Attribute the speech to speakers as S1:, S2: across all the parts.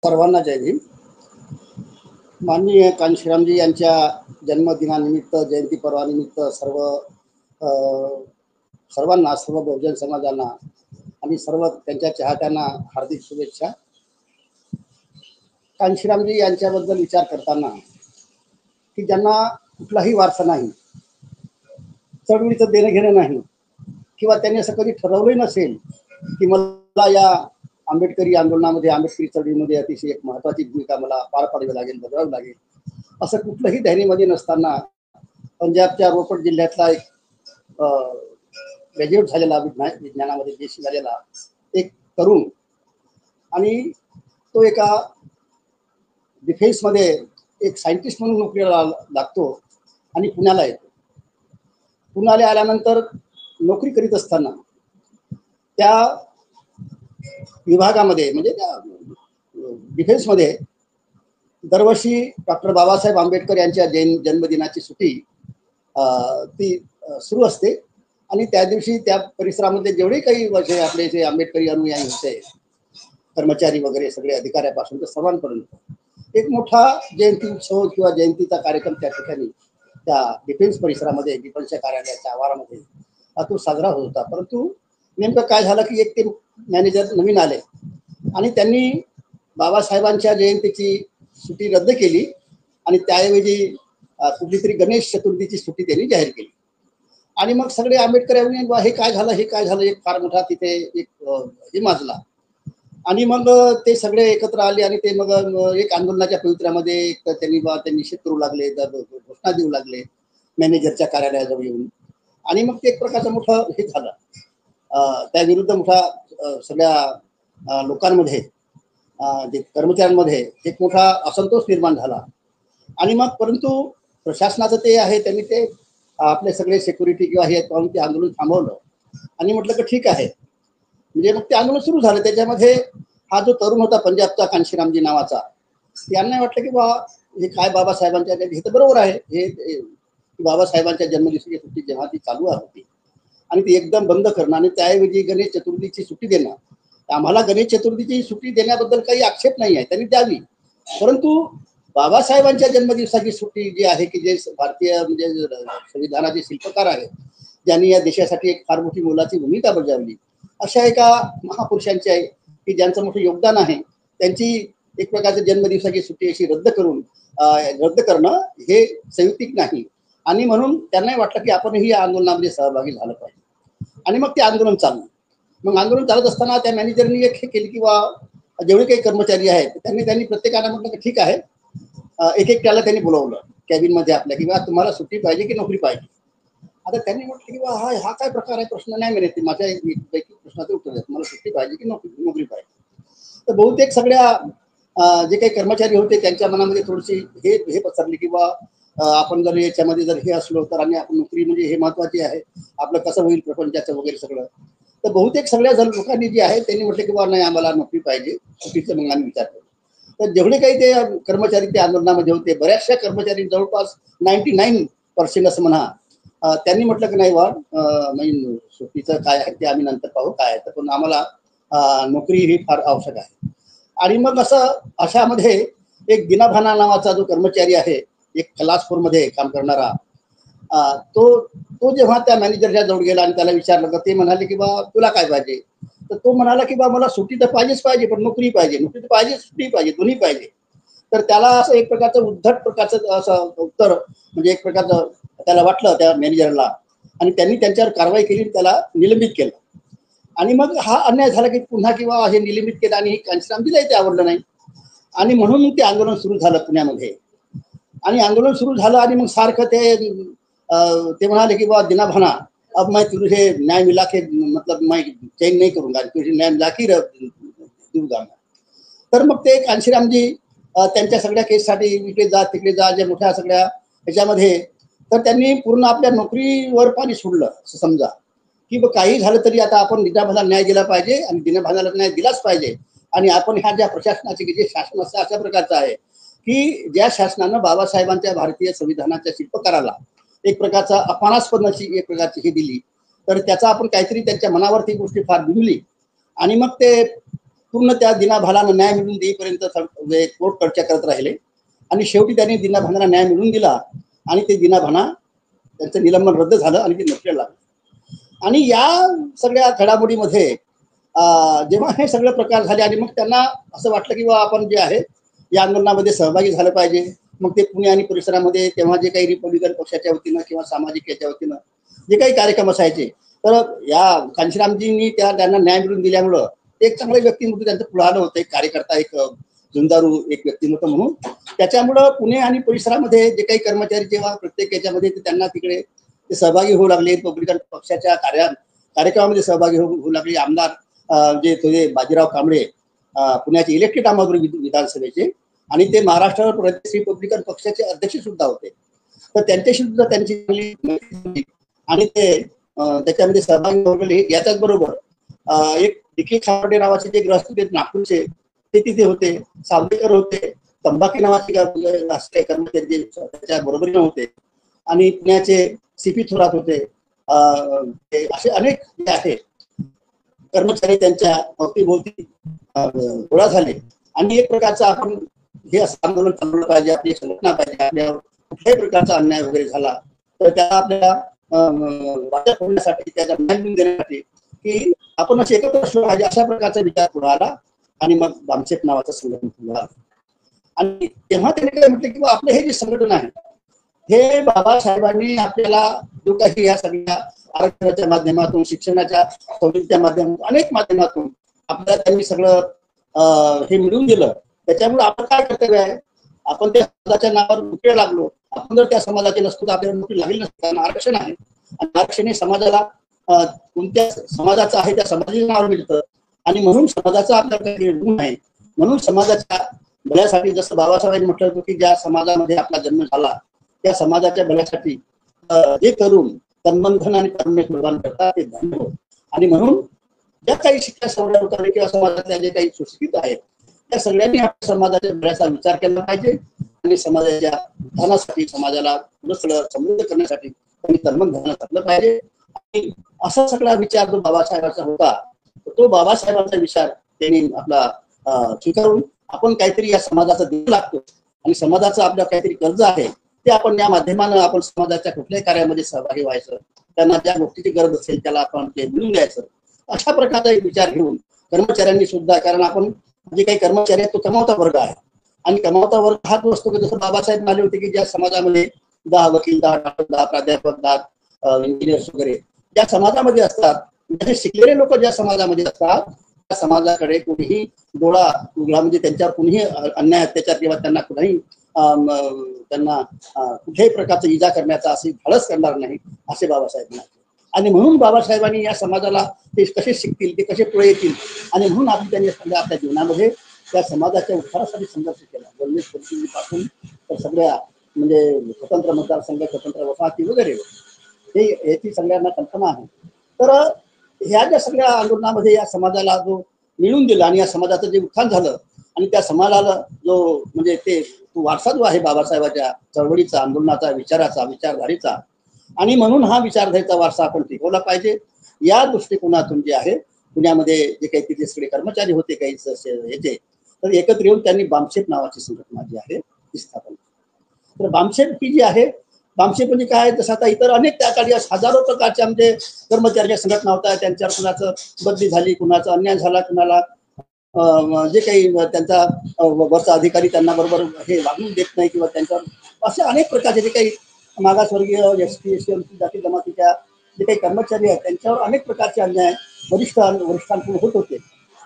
S1: सर्वांना जय भीम। माननीय कांशीरामजी यांच्या जन्मदिनानिमित्त, जयंती पर्वानिमित्त सर्वांना, सर्व बहुजन समाजाला आणि सर्व त्यांच्या चाहत्यांना हार्दिक शुभेच्छा। कांशीरामजी यांच्याबद्दल विचार करताना की ज्यांना कुठलाही वारसा नाही, चळवळीचं देणं घेणं नाही, किंवा त्यांनी असं कधी ठरवलंही नसेल की मला या आंबेडकरी आंदोलनामध्ये, आंबेडकरी चळवळीमध्ये अतिशय एक महत्त्वाची भूमिका मला पार पाडावी लागेल, बजावावी लागेल, असं कुठलंही ध्यानीमध्ये नसताना पंजाबच्या रोपड जिल्ह्यातला एक ग्रॅज्युएट झालेला, विज्ञानामध्ये देश झालेला एक तरुण, आणि तो एका डिफेन्समध्ये एक सायंटिस्ट म्हणून नोकरीला लागतो आणि पुण्याला येतो। पुण्याला आल्यानंतर नोकरी करीत असताना त्या विभागामध्ये, म्हणजे त्या डिफेन्समध्ये दरवर्षी डॉक्टर बाबासाहेब आंबेडकर यांच्या जन्मदिनाची सुट्टी ती सुरू असते, आणि त्या दिवशी त्या परिसरामध्ये जेवढे काही आपले जे आंबेडकरी अनुयायी होते, कर्मचारी वगैरे सगळे अधिकाऱ्यापासून तर सर्वांपर्यंत एक मोठा जयंती उत्सव किंवा जयंतीचा कार्यक्रम त्या ठिकाणी त्या डिफेन्स परिसरामध्ये, डिफेन्सच्या कार्यालयाच्या आवारामध्ये तो साजरा होत होता। परंतु नेमकं काय झालं की एक ते मॅनेजर नवीन आले आणि त्यांनी बाबासाहेबांच्या जयंतीची सुट्टी रद्द केली आणि त्याऐवजी कुठली तरी गणेश चतुर्थीची सुट्टी त्यांनी जाहीर केली। आणि मग सगळे आंबेडकर हे काय झालं, हे काय झालं, एक फार मोठा तिथे एक हे माजला। आणि मग ते सगळे एकत्र आले आणि ते मग एक आंदोलनाच्या पवित्र्यामध्ये त्यांनी निषेध करू लागले, घोषणा देऊ लागले मॅनेजरच्या कार्यालयाजवळ येऊन। आणि मग ते एक प्रकारचं मोठं हे झालं, त्या विरुद्ध मोठा सगळ्या लोकांमध्ये, जे कर्मचाऱ्यांमध्ये एक मोठा असंतोष निर्माण झाला। आणि मग परंतु प्रशासनाचं ते आहे, त्यांनी ते आपले सगळे सिक्युरिटी किंवा हे पाहून ते आंदोलन थांबवलं आणि म्हटलं की ठीक आहे, म्हणजे मग ते आंदोलन सुरू झालं। त्याच्यामध्ये हा जो तरुण होता पंजाबचा, कांशीरामजी नावाचा, यांना वाटलं की बा हे काय बाबासाहेबांच्या, हे तर बरोबर आहे, हे बाबासाहेबांच्या जन्मदिवसाची सुट्टी जेव्हा ती चालू होती आणि ती एकदम बंद करणं आणि त्याऐवजी गणेश चतुर्थीची सुट्टी देणं, आम्हाला गणेश चतुर्थीची सुट्टी देण्याबद्दल काही आक्षेप नाही आहे, त्यांनी द्यावी, परंतु बाबासाहेबांच्या जन्मदिवसाची सुट्टी जी आहे की जे भारतीय म्हणजे संविधानाचे शिल्पकार आहेत, ज्यांनी या देशासाठी एक फार मोठी मोलाची भूमिका बजावली, अशा एका महापुरुषांची आहे की ज्यांचं मोठं योगदान आहे, त्यांची एक प्रकारची जन्मदिवसाची सुट्टी अशी रद्द करणं हे संयुक्तिक नाही। आणि म्हणून त्यांनाही वाटलं की आपणही या आंदोलनामध्ये सहभागी झालं पाहिजे। आणि मग ते आंदोलन चाललं। मग आंदोलन चालत असताना त्या मॅनेजरनी एक हे केली की जेवढे काही कर्मचारी आहेत त्यांनी प्रत्येकाला म्हटलं की ठीक आहे, एक एक त्याला त्यांनी बोलवलं कॅबिनमध्ये आपल्या की तुम्हाला सुट्टी पाहिजे की नोकरी पाहिजे। आता त्यांनी म्हटलं की हा काय प्रकार आहे, प्रश्न नाही मिळत, माझ्या प्रश्नाचं उत्तर द्या, तुम्हाला सुट्टी पाहिजे की नोकरी पाहिजे। तर बहुतेक सगळ्या जे काही कर्मचारी होते त्यांच्या मनामध्ये थोडीशी हे पसरली की आपण जर याच्यामध्ये जर हे असलो तर, आणि आपण नोकरी म्हणजे हे महत्वाची आहे, आपलं कसं होईल प्रपंचाचं वगैरे सगळं। तर बहुतेक सगळ्या लोकांनी जे आहे त्यांनी म्हटलं की नाही, आम्हाला नोकरी पाहिजे, सुट्टीचं मग आम्ही विचार करू। तर जेवढे काही ते कर्मचारी त्या आंदोलनामध्ये होते, बऱ्याचशा कर्मचारी जवळपास 99% असं म्हणा, त्यांनी म्हटलं की नाही सुट्टीचं काय आहे ते आम्ही नंतर पाहू, काय आहे, पण आम्हाला नोकरी ही फार आवश्यक आहे। आणि मग अशामध्ये एक दिनाभाना नावाचा जो कर्मचारी आहे, एक खलासपूरमध्ये काम करणारा, तो जेव्हा त्या मॅनेजरच्या जवळ गेला आणि त्याला विचारलं तर ते म्हणाले की तुला काय पाहिजे, तर तो म्हणाला की मला सुट्टी तर पाहिजेच पाहिजे, पण नोकरी पाहिजे, नोकरी तर पाहिजे, सुट्टी पाहिजे, दोन्ही पाहिजे। तर त्याला असं एक प्रकारचं उद्धट प्रकारचं असं उत्तर, म्हणजे एक प्रकारचं त्याला वाटलं त्या मॅनेजरला, आणि त्यांनी त्यांच्यावर कारवाई केली, त्याला निलंबित केलं। आणि मग हा अन्याय झाला की पुन्हा हे निलंबित केलं आणि कांशीरामजीलाही ते आवडलं नाही, आणि म्हणून ते आंदोलन सुरू झालं पुण्यामध्ये। आणि आंदोलन सुरू झालं आणि मग सारखं ते म्हणाले की दिनाभाना, अब मैं तुझे न्याय मिला के मतलब मैं चेंज नहीं करूंगा, तुझे न्याय मिला के दूंगा। तर मग ते कांशीरामजी त्यांच्या सगळ्या केससाठी इकडे जा तिकडे जा, ज्या मोठ्या सगळ्या ह्याच्यामध्ये, तर त्यांनी पूर्ण आपल्या नोकरीवर पाणी सोडलं, असं समजा की काही झालं तरी आता आपण दिनाभानाला न्याय दिला पाहिजे आणि दिनाभानाला न्याय दिलाच पाहिजे। आणि आपण ह्या ज्या प्रशासनाचे जे शासन असं अशा प्रकारचं आहे की ज्या शासनानं बाबासाहेबांच्या भारतीय संविधानाच्या शिल्पकाराला एक प्रकारचा अपमानास्पदाची एक प्रकारची ही दिली, तर त्याचा आपण काहीतरी त्यांच्या मनावरती गोष्टी फार बिंबली। आणि मग ते पूर्ण त्या दिनाभानाला न्याय मिळवून देईपर्यंत कोर्ट चर्चा करत राहिले आणि शेवटी त्यांनी दिनाभानाला न्याय मिळवून दिला आणि ते दिनाभाना त्यांचं निलंबन रद्द झालं आणि ते नोकरीला लागलं. आणि या सगळ्या घडामोडीमध्ये जेव्हा हे सगळे प्रकार झाले आणि मग त्यांना असं वाटलं की आपण जे आहे या आंदोलनामध्ये सहभागी झालं पाहिजे. मग ते पुणे आणि परिसरामध्ये तेव्हा जे काही रिपब्लिकन पक्षाच्या वतीनं किंवा सामाजिक याच्या वतीनं जे काही कार्यक्रम असायचे, तर या कांशीरामजींनी त्यांना न्याय मिळवून दिल्यामुळं एक चांगलं व्यक्तिमत्व त्यांचं पुढे आलं होतं, एक कार्यकर्ता, एक झुंजारू एक व्यक्तिमत्व म्हणून. त्याच्यामुळं पुणे आणि परिसरामध्ये जे काही कर्मचारी जेव्हा प्रत्येक याच्यामध्ये त्यांना तिकडे ते सहभागी होऊ लागले, रिपब्लिकन पक्षाच्या कार्यक्रमामध्ये सहभागी होऊ लागले. आमदार जे थोडे बाजीराव कांबळे पुण्याचे इलेक्टेड आमदार विधानसभेचे आणि ते महाराष्ट्र प्रदेश रिपब्लिकन पक्षाचे अध्यक्ष सुद्धा होते. तर त्यांच्याशी सुद्धा त्यांची आणि ते त्याच्यामध्ये सहभागी होऊ. याच्याच बरोबर एक डिके खापर्डे नावाचे जे ग्रस्त होते नागपूरचे, ते तिथे होते. सावडेकर होते, तंबाखू नावाचे राष्ट्रीय कर्मचारी जे त्याच्या बरोबरीने होते आणि पुण्याचे सीपी थोरात होते. असे अनेक जे आहेत कर्मचारी त्यांच्या अवतीभोवती गोळा झाले आणि एक प्रकारचा आपण हे असं आंदोलन चालवलं पाहिजे, आपली संघटना पाहिजे, आपल्यावर कुठल्याही प्रकारचा अन्याय वगैरे झाला तर त्याला आपल्याला वाचा फोडण्यासाठी, त्याला न्याय मिळवून देण्यासाठी की आपण असे एकत्र असलो पाहिजे, अशा प्रकारचा विचार पुढे आला आणि मग बामसेफ नावाचं संघटन पुढे आलं. आणि तेव्हा त्यांनी काय म्हटलं की आपलं हे जे संघटन आहे हे बाबासाहेबांनी आपल्याला जो काही या सगळ्या आरक्षणाच्या माध्यमातून, शिक्षणाच्या सवलतीच्या माध्यमातून, अनेक माध्यमातून आपल्याला त्यांनी सगळं हे मिळवून दिलं. त्याच्यामुळे आपण काय कर्तव्य आहे, आपण त्या समाजाच्या नावावर नोकरी लागलो. आपण जर त्या समाजाचे नसतो तर आपल्याला नोकरी लागली नसते, कारण आरक्षण आहे आणि आरक्षण हे समाजाला कोणत्या समाजाचं आहे त्या समाजाच्या नावावर मिळतं आणि म्हणून समाजाचा आपल्याला काही ऋण आहे. म्हणून समाजाच्या भल्यासाठी, जसं बाबासाहेबांनी म्हटलं होतं की ज्या समाजामध्ये आपला जन्म झाला त्या समाजाच्या भल्यासाठी जे करून तन्मनधन आणि कर्मे प्रदान करतात ते धन्य होत. आणि म्हणून ज्या काही शिक्षण सवड्या लोकांनी किंवा समाजातल्या जे काही सुशिक्षित आहेत त्या सगळ्यांनी आपल्या समाजाच्या भल्याचा विचार केला पाहिजे आणि समाजाच्या उत्थानासाठी, समाजाला समृद्ध करण्यासाठी त्यांनी तन्मनधन घातलं पाहिजे. आणि असा सगळा विचार जो बाबासाहेबांचा होता तो बाबासाहेबांचा विचार त्यांनी आपला स्वीकारून आपण काहीतरी या समाजाचा देऊ लागतो आणि समाजाचं आपलं काहीतरी कर्ज आहे ते आपण या माध्यमानं आपण समाजाच्या कुठल्याही कार्यामध्ये सहभागी व्हायचं, त्यांना ज्या गोष्टीची गरज असेल त्याला आपण ते मिळून द्यायचं. अशा प्रकारचा एक विचार घेऊन कर्मचाऱ्यांनी सुद्धा, कारण आपण जे काही कर्मचारी आहेत तो कमावता वर्ग आहे आणि कमावता वर्ग हाच असतो की जसं बाबासाहेब म्हणाले होते की ज्या समाजामध्ये 10 वकील, 10 डॉक्टर, 10 प्राध्यापक, 10 इंजिनियर्स वगैरे ज्या समाजामध्ये असतात, म्हणजे शिकलेले लोक ज्या समाजामध्ये असतात त्या समाजाकडे कोणीही डोळा उघडा म्हणजे त्यांच्यावर कोणीही अन्याय, अत्याचार किंवा त्यांना कुठेही त्यांना कुठल्याही प्रकारचा इजा करण्याचा असे धाडस करणार नाही असे बाबासाहेब म्हणाले. आणि म्हणून बाबासाहेबांनी या समाजाला ते कसे शिकतील, ते कसे पुढे येतील आणि म्हणून त्यांनी आपल्या जीवनामध्ये त्या समाजाच्या उत्थानासाठी संघर्ष केला. वल्लेश परिस्थितीपासून तर सगळ्या म्हणजे स्वतंत्र मतदारसंघ, स्वतंत्र वसाहती वगैरे हे याची सगळ्यांना कल्पना आहे. तर ह्या ज्या सगळ्या आंदोलनामध्ये या समाजाला जो मिळून दिला आणि या समाजाचं जे उत्थान झालं आणि त्या समाजाला जो म्हणजे ते वारसा जो आहे बाबासाहेबांच्या चळवळीचा, आंदोलनाचा, विचाराचा, विचारधारेचा, आणि म्हणून हा विचारधारेचा वारसा आपण टिकवला पाहिजे. या दृष्टिकोनातून जे आहे पुण्यामध्ये जे काही तिथे सगळे कर्मचारी होते काही याचे, तर एकत्र येऊन त्यांनी बामसेफ नावाची संघटना जी आहे ती स्थापन केली. तर बामसेफ ही जी आहे, बामसेफ म्हणजे काय, जसं आता इतर अनेक त्या काळी हजारो प्रकारच्या म्हणजे कर्मचाऱ्यांच्या संघटना होत्या. त्यांच्यावर कुणाचं बदली झाली, कुणाचा अन्याय झाला, कुणाला जे काही त्यांचा वरचा अधिकारी त्यांना बरोबर हे वागणूक देत नाही किंवा त्यांच्यावर असे अनेक प्रकारचे जे काही मागासवर्गीय एसटी, जाती जमातीच्या जे काही कर्मचारी आहेत त्यांच्यावर अनेक प्रकारचे अन्याय वरिष्ठांकडून होत होते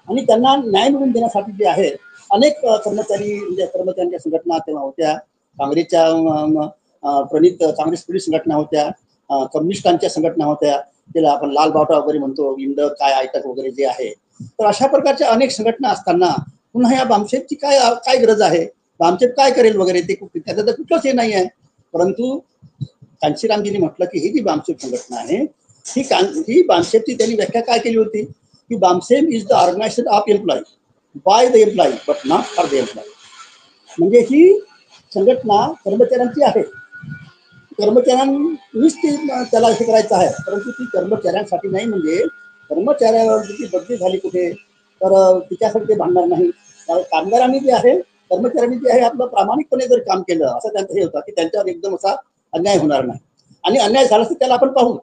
S1: आणि त्यांना न्याय मिळवून देण्यासाठी जे आहे अनेक कर्मचारी म्हणजे कर्मचाऱ्यांच्या संघटना तेव्हा होत्या. काँग्रेस पोलीस संघटना होत्या, कम्युनिस्टांच्या संघटना होत्या, त्याला आपण लाल बावटा वगैरे म्हणतो, इंड काय आयटक वगैरे जे आहे. तर अशा प्रकारच्या अनेक संघटना असताना पुन्हा या बामसेफची काय गरज आहे, बामसेफ काय करेल वगैरे ते त्याचं तर कुठलंच हे नाही आहे. परंतु कांशीरामजींनी म्हटलं की ही जी बामसेफ संघटना आहे ही बामसेफची त्यांनी व्याख्या काय केली होती की BAMCEF is the organisation of employee by the employee but not for the employee. म्हणजे ही संघटना कर्मचाऱ्यांची आहे, कर्मचाऱ्यांनीच ती त्याला हे करायचं आहे, परंतु ती कर्मचाऱ्यांसाठी नाही. म्हणजे कर्मचाऱ्यावर जी बदली झाली कुठे तर तिच्यासाठी ते भांडणार नाही. कामगारांनी जे आहे, कर्मचाऱ्यांनी जे आहे आपलं प्रामाणिकपणे जर काम केलं, असं त्यांचं हे होतं की त्यांच्यावर एकदम असा अन्याय होणार नाही. आणि अन्याय झाला तर त्याला आपण पाहू.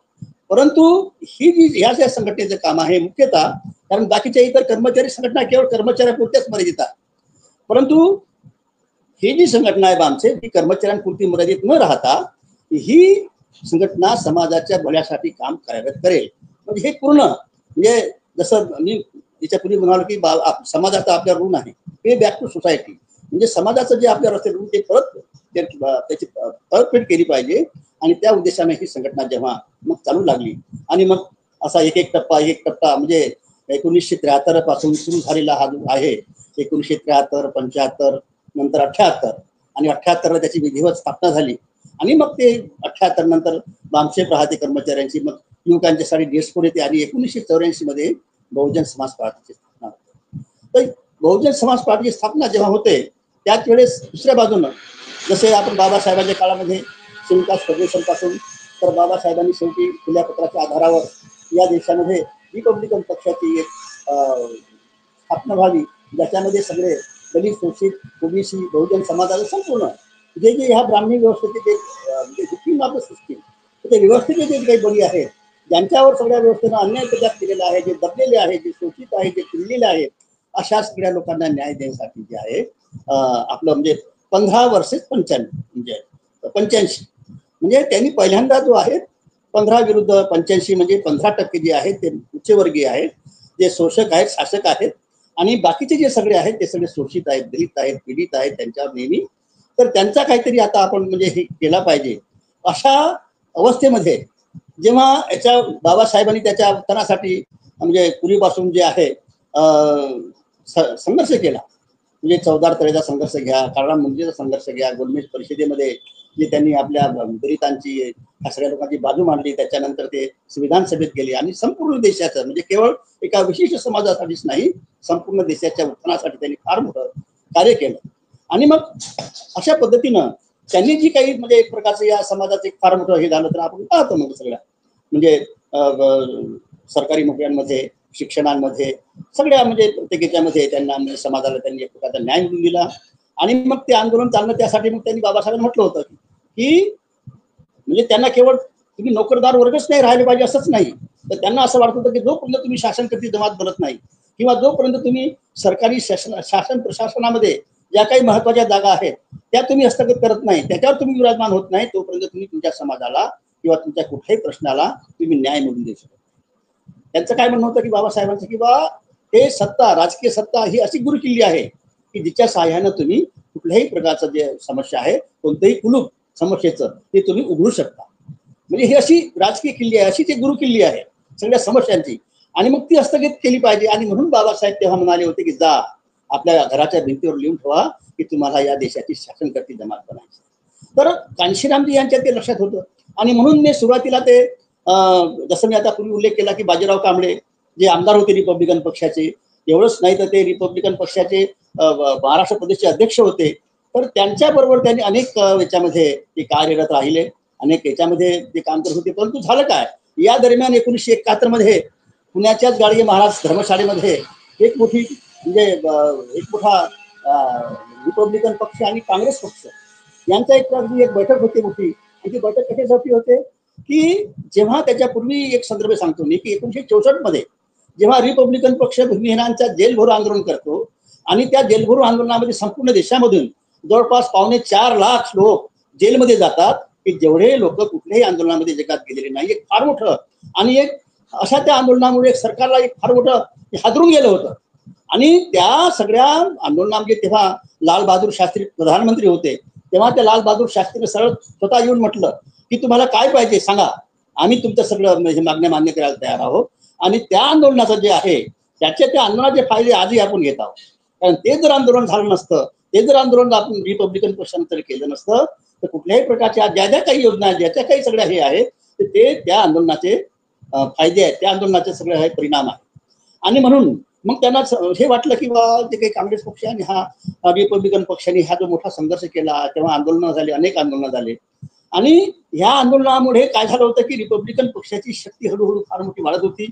S1: परंतु ही जी ह्या ज्या संघटनेचं काम आहे मुख्यतः, कारण बाकीच्या इतर कर्मचारी संघटना केवळ कर्मचाऱ्यांपुरत्याच मर्यादित आहे, परंतु ही जी संघटना आहे बामसे, ही कर्मचाऱ्यांपुरती मर्यादित न राहता ही संघटना समाजाच्या भल्यासाठी काम कार्यान्वित करेल. म्हणजे हे पूर्ण, म्हणजे जसं मी याच्यापूर्वी म्हणालो की समाजाचा आपल्या ऋण आहे, पे बॅक टू सोसायटी. म्हणजे समाजाचं जे आपल्यावर असेल ऋण ते परत त्याची परतफेड केली पाहिजे. आणि त्या उद्देशाने ही संघटना जेव्हा मग चालू लागली आणि मग असा एक एक टप्पा म्हणजे 1973 पासून सुरू झालेला हा जो आहे, 1973, 75, नंतर 78 आणि 78ला त्याची विधिवत स्थापना झाली. आणि मग ते 78 नंतर बामसे राहते कर्मचाऱ्यांची मग युवकांच्यासाठी डेस्पोर येते आणि 1984 मध्ये बहुजन समाज पार्टीची स्थापना होते. तर बहुजन समाज पार्टीची स्थापना जेव्हा होते त्याच वेळेस दुसऱ्या बाजूनं जसे आपण बाबासाहेबांच्या काळामध्ये शिवकास फर्ग्युसन पासून तर बाबासाहेबांनी शेवटी खुल्या पत्राच्या आधारावर या देशामध्ये रिपब्लिकन पक्षाची एक स्थापना व्हावी, ज्याच्यामध्ये सगळे दलित, शोषित, ओबीसी, बहुजन समाजाचं संपूर्ण जे जे ह्या ब्राह्मणी व्यवस्थेचे जे सिस्टीम ऑफ द सिस्टीम, ते व्यवस्थेचे जे काही बळी आहेत, ज्यांच्यावर सगळ्या व्यवस्थेनं अन्याय प्रचार केलेला आहे, जे दबलेले आहे, जे शोषित आहे, जे पिळलेले आहेत, अशा सगळ्या लोकांना न्याय देण्यासाठी जे आहे आपलं म्हणजे 15 वर्सेस 95 म्हणजे 85 म्हणजे त्यांनी पहिल्यांदा जो आहे 15 विरुद्ध 85 म्हणजे 15% जे आहेत ते उच्चवर्गीय आहेत, जे शोषक आहेत, शासक आहेत आणि बाकीचे जे सगळे आहेत ते सगळे शोषित आहेत, दलित आहेत, पीडित आहेत त्यांच्यावर नेहमी. तर त्यांचा काहीतरी आता आपण म्हणजे हे केला पाहिजे. अशा अवस्थेमध्ये जेव्हा याच्या बाबासाहेबांनी त्याच्या उत्थानासाठी म्हणजे पूर्वीपासून जे आहे संघर्ष केला, म्हणजे चौदार तळेचा संघर्ष घ्या, काळाराम मुंजेचा संघर्ष घ्या, गोलमेज परिषदेमध्ये जे त्यांनी आपल्या दलितांची सगळ्या लोकांची बाजू मांडली, त्याच्यानंतर ते संविधान सभेत गेले आणि संपूर्ण देशाचं म्हणजे केवळ एका विशिष्ट समाजासाठीच नाही, संपूर्ण देशाच्या उत्थानासाठी त्यांनी फार मोठं कार्य केलं. आणि मग अशा पद्धतीनं त्यांनी जी काही म्हणजे एक प्रकारचं या समाजाचं एक फार मोठं हे झालं तर आपण पाहतो मग सगळ्या म्हणजे सरकारी नोकऱ्यांमध्ये, शिक्षणांमध्ये, सगळ्या म्हणजे प्रत्येक याच्यामध्ये त्यांना म्हणजे समाजाला त्यांनी एक प्रकारचा न्याय मिळवून दिला. आणि मग ते आंदोलन चालणं त्यासाठी मग त्यांनी बाबासाहेबांनी म्हटलं होतं की म्हणजे त्यांना केवळ तुम्ही नोकरदार वर्गच नाही राहिले पाहिजे असंच नाही, तर त्यांना असं वाटत होतं की जोपर्यंत तुम्ही शासनकर्ती जमात बनत नाही किंवा जोपर्यंत तुम्ही सरकारी शासन प्रशासनामध्ये ज्या काही महत्वाच्या जागा आहेत त्या तुम्ही हस्तगत करत नाही, त्याच्यावर तुम्ही विराजमान होत नाही, तोपर्यंत तुम्ही तुमच्या समाजाला किंवा तुमच्या कुठल्याही प्रश्नाला तुम्ही न्याय मिळवून देऊ शकत. त्यांचं काय म्हणणं होतं की बाबासाहेबांचं की बा हे सत्ता, राजकीय सत्ता ही अशी गुरुकिल्ली आहे की जिच्या सहाय्यानं तुम्ही कुठल्याही प्रकारचं जे समस्या आहे, कोणतंही कुलूप समस्येचं ते तुम्ही उघडू शकता. म्हणजे ही अशी राजकीय किल्ली आहे, अशी ती गुरु किल्ली आहे सगळ्या समस्यांची. आणि मग ती हस्तगत केली पाहिजे. आणि म्हणून बाबासाहेब तेव्हा म्हणाले होते की जा आपल्या घराच्या भिंतीवर लिहून ठेवा की तुम्हाला या देशाची शासनकर्ती जमात बनायची. तर कांशीरामजी यांच्या ते लक्षात होतं. आणि म्हणून मी सुरुवातीला ते जसं मी आता पूर्वी उल्लेख केला की बाजीराव कांबळे जे आमदार होते रिपब्लिकन पक्षाचे, एवढंच नाही तर ते रिपब्लिकन पक्षाचे महाराष्ट्र प्रदेशचे अध्यक्ष होते. तर त्यांच्याबरोबर त्यांनी अनेक याच्यामध्ये ते कार्यरत राहिले, अनेक याच्यामध्ये ते काम करत होते. परंतु झालं काय, या दरम्यान 1971 मध्ये पुण्याच्याच गाडगे महाराज धर्मशाळेमध्ये एक मोठी म्हणजे एक मोठा रिपब्लिकन पक्ष आणि काँग्रेस पक्ष यांचा एक बैठक होती मोठी. ती बैठक कशासाठी होते की जेव्हा त्याच्यापूर्वी एक संदर्भ सांगतो मी की 1964 मध्ये जेव्हा रिपब्लिकन पक्ष भूमिहीनांचा जेलभरो आंदोलन करतो आणि त्या जेलभरो आंदोलनामध्ये संपूर्ण देशामधून जवळपास 4.25 लाख लोक जेलमध्ये जातात की जेवढे लोक कुठल्याही आंदोलनामध्ये जगात गेलेले नाही. एक फार मोठं आणि एक अशा त्या आंदोलनामुळे सरकारला एक फार मोठं हादरून गेलं होतं. आणि त्या सगळ्या आंदोलनामध्ये तेव्हा लाल बहादूर शास्त्री प्रधानमंत्री होते. तेव्हा त्या लाल बहादूर शास्त्रीने सरळ स्वतः येऊन म्हटलं की तुम्हाला काय पाहिजे सांगा, आम्ही तुमचं सगळं मागण्या मान्य करायला तयार आहोत. आणि त्या आंदोलनाचं जे आहे त्या आंदोलनाचे फायदे आजही आपण घेत आहोत. कारण ते जर आंदोलन झालं नसतं, ते जर आंदोलन आपण रिपब्लिकन पक्षानं तरी केलं नसतं तर कुठल्याही प्रकारच्या ज्या ज्या काही योजना ज्या ज्या काही सगळ्या हे आहेत ते त्या आंदोलनाचे फायदे आहेत, त्या आंदोलनाचे सगळे हे परिणाम आहेत. आणि म्हणून मग त्यांना हे वाटलं की बा जे काही काँग्रेस पक्ष आणि हा रिपब्लिकन पक्षाने हा जो मोठा संघर्ष केला तेव्हा आंदोलनं झाली, अनेक आंदोलनं झाले. आणि ह्या आंदोलनामुळे काय झालं होतं की रिपब्लिकन पक्षाची शक्ती हळूहळू फार मोठी वाढत होती.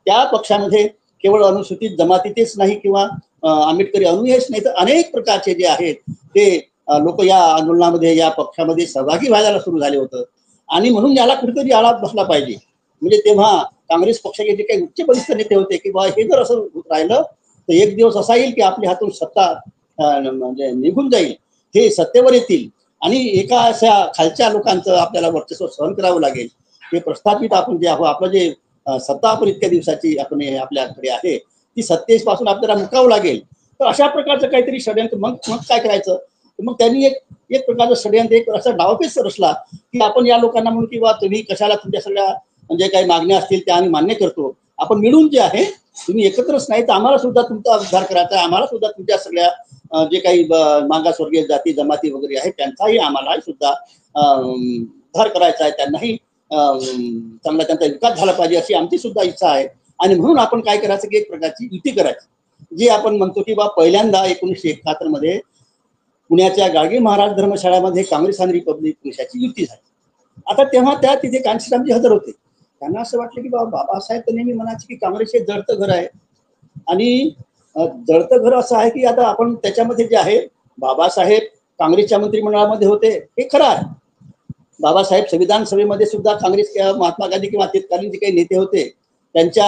S1: त्या पक्षामध्ये केवळ अनुसूचित जमातीचेच नाही किंवा आंबेडकरी अनुयायीच नाही, तर अनेक प्रकारचे जे आहेत ते लोक या आंदोलनामध्ये या पक्षामध्ये सहभागी व्हायला सुरू झाले होतं. आणि म्हणून याला कुठेतरी आळा बसला पाहिजे. म्हणजे तेव्हा काँग्रेस पक्षाचे जे काही उच्च पदस्थ नेते होते की बाबा हे जर असं राहिलं तर एक दिवस असा येईल की आपल्या हातून सत्ता म्हणजे निघून जाईल, हे सत्तेवर येतील आणि एका अशा खालच्या लोकांचं आपल्याला वर्चस्व सहन करावं लागेल. हे प्रस्थापित आपण जे आहोत, आपलं जे सत्ता आपण इतक्या दिवसाची आपण आपल्याकडे आहे ती सत्तेपासून आपल्याला मुकावं लागेल. तर अशा प्रकारचं काहीतरी षडयंत्र मग काय करायचं. मग त्यांनी एक प्रकारचं षडयंत्र, एक असा डावपेच रचला की आपण या लोकांना म्हणून किंवा तुम्ही कशाला तुमच्या सगळ्या म्हणजे काही मागण्या असतील त्या आम्ही मान्य करतो, आपण मिळून जे आहे तुम्ही एकत्रच नाही तर आम्हाला सुद्धा तुमचा उद्धार करायचा आहे, आम्हाला सुद्धा तुमच्या सगळ्या जे काही मागासवर्गीय जाती जमाती वगैरे आहे त्यांचाही आम्हाला सुद्धा उद्धार करायचा आहे, त्यांनाही चांगला त्यांचा विकास झाला पाहिजे अशी आमची सुद्धा इच्छा आहे. आणि म्हणून आपण काय करायचं की एक प्रकारची युती करायची, जी आपण म्हणतो की बा पहिल्यांदा 1971 मध्ये पुण्याच्या गाडगे महाराज धर्मशाळामध्ये काँग्रेस आणि रिपब्लिक पक्षाची युती झाली. आता तेव्हा त्या तिथे कांशीरामजी हजर होते. त्यांना असं वाटलं की बाबा बाबासाहेब तर नेहमी म्हणायचे की काँग्रेस हे जळतं घर आहे आणि जळतं घर असं आहे की आता आपण त्याच्यामध्ये जे आहे बाबासाहेब काँग्रेसच्या मंत्रिमंडळामध्ये होते हे खरं आहे. बाबासाहेब संविधान सभेमध्ये सुद्धा काँग्रेस महात्मा गांधी किंवा तत्कालीन जे काही नेते होते त्यांच्या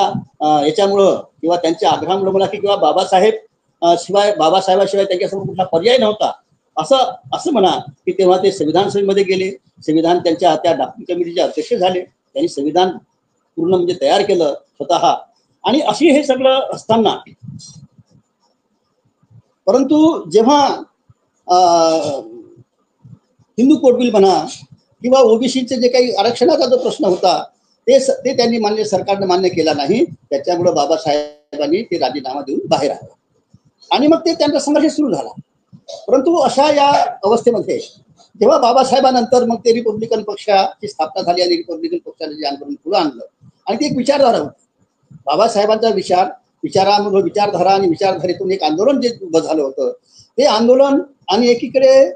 S1: याच्यामुळं किंवा त्यांच्या आग्रहामुळे म्हणा की किंवा बाबासाहेबाशिवाय त्यांच्यासमोर कुठला पर्याय नव्हता असं म्हणा की तेव्हा ते संविधान सभेमध्ये गेले, संविधान त्यांच्या त्या ड्राफ्टिंग कमिटीचे अध्यक्ष झाले, त्यांनी संविधान पूर्ण म्हणजे तयार केलं स्वतः. आणि अशी हे सगळं असताना परंतु जेव्हा हिंदू कोड बिल म्हणा किंवा ओबीसीचे जे काही आरक्षणाचा जो प्रश्न होता ते त्यांनी सरकारने मान्य केला नाही, त्याच्यामुळे बाबासाहेबांनी ते राजीनामा देऊन बाहेर आले आणि मग ते त्यांचा संघर्ष सुरू झाला. परंतु अशा या अवस्थेमध्ये जेव्हा बाबासाहेबांनंतर मग ते रिपब्लिकन पक्षाची स्थापना झाली आणि रिपब्लिकन पक्षाने जे आंदोलन पुढे आणलं आणि ती एक विचारधारा होती. बाबासाहेबांचा विचारधारा आणि विचारधारेतून एक आंदोलन जे उभं झालं होतं ते आंदोलन आणि एकीकडे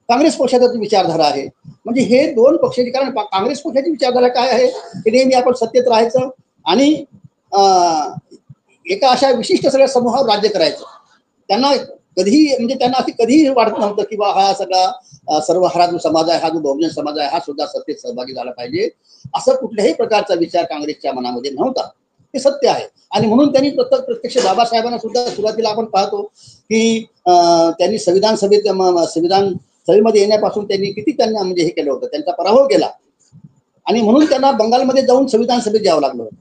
S1: काँग्रेस पक्षाची विचारधारा आहे. म्हणजे हे दोन पक्षाची, कारण काँग्रेस पक्षाची विचारधारा काय आहे की नेहमी आपण सत्तेत राहायचं आणि एका अशा विशिष्ट सगळ्या समूहावर राज्य करायचं. त्यांना कधीही म्हणजे त्यांना असे कधीही वाटत नव्हतं की बा हा सगळा सर्व हा जो समाज आहे, हा जो बहुजन समाज आहे हा सुद्धा सत्तेत सहभागी झाला पाहिजे, असं कुठल्याही प्रकारचा विचार काँग्रेसच्या मनामध्ये नव्हता. हे सत्य आहे. आणि म्हणून त्यांनी प्रत्यक्ष बाबासाहेबांना सुद्धा सुरुवातीला आपण पाहतो की त्यांनी संविधान सभेमध्ये येण्यापासून त्यांनी किती त्यांना म्हणजे हे केलं होतं, त्यांचा पराभव केला आणि म्हणून त्यांना बंगालमध्ये जाऊन संविधान सभेत यावं लागलं होतं.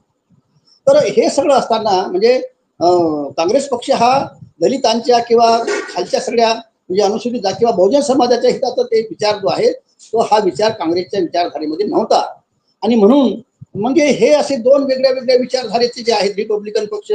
S1: तर हे सगळं असताना म्हणजे काँग्रेस पक्ष हा दलितांच्या किंवा खालच्या सगळ्या म्हणजे अनुसूचित जाती किंवा बहुजन समाजाच्या हिताचा ते विचार जो आहे तो हा विचार काँग्रेसच्या विचारधारेमध्ये नव्हता. आणि म्हणून म्हणजे हे असे दोन वेगळ्या विचारधारेचे जे आहेत, रिपब्लिकन पक्ष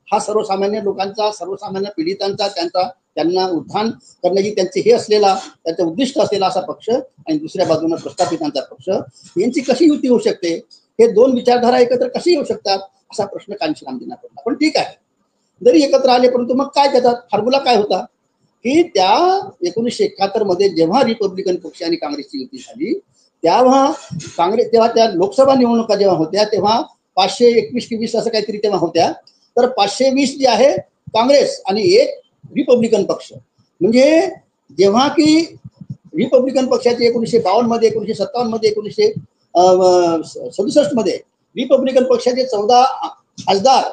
S1: हा सर्वसामान्य लोकांचा, सर्वसामान्य पीडितांचा त्यांना उत्थान करण्याची त्यांचे हे असलेला त्यांचं उद्दिष्ट असलेला असा पक्ष आणि दुसऱ्या बाजूने प्रस्थापितांचा पक्ष, यांची कशी युती होऊ शकते, हे दोन विचारधारा एकत्र कशी येऊ शकतात असा प्रश्न कांशीरामजींना पडला. पण ठीक आहे, जरी एकत्र आले परंतु मग काय त्याचा फॉर्म्युला काय होता की त्या 1971 मध्ये जेव्हा रिपब्लिकन पक्ष आणि काँग्रेसची युती झाली तेव्हा त्या लोकसभा निवडणुका जेव्हा होत्या तेव्हा 521 की 20 असं काहीतरी तेव्हा होत्या. तर 520 जे आहे काँग्रेस आणि 1 रिपब्लिकन पक्ष. म्हणजे जेव्हा की रिपब्लिकन पक्षाचे 1952 मध्ये, 1957 मध्ये, 1967 मध्ये रिपब्लिकन पक्षाचे 14 खासदार,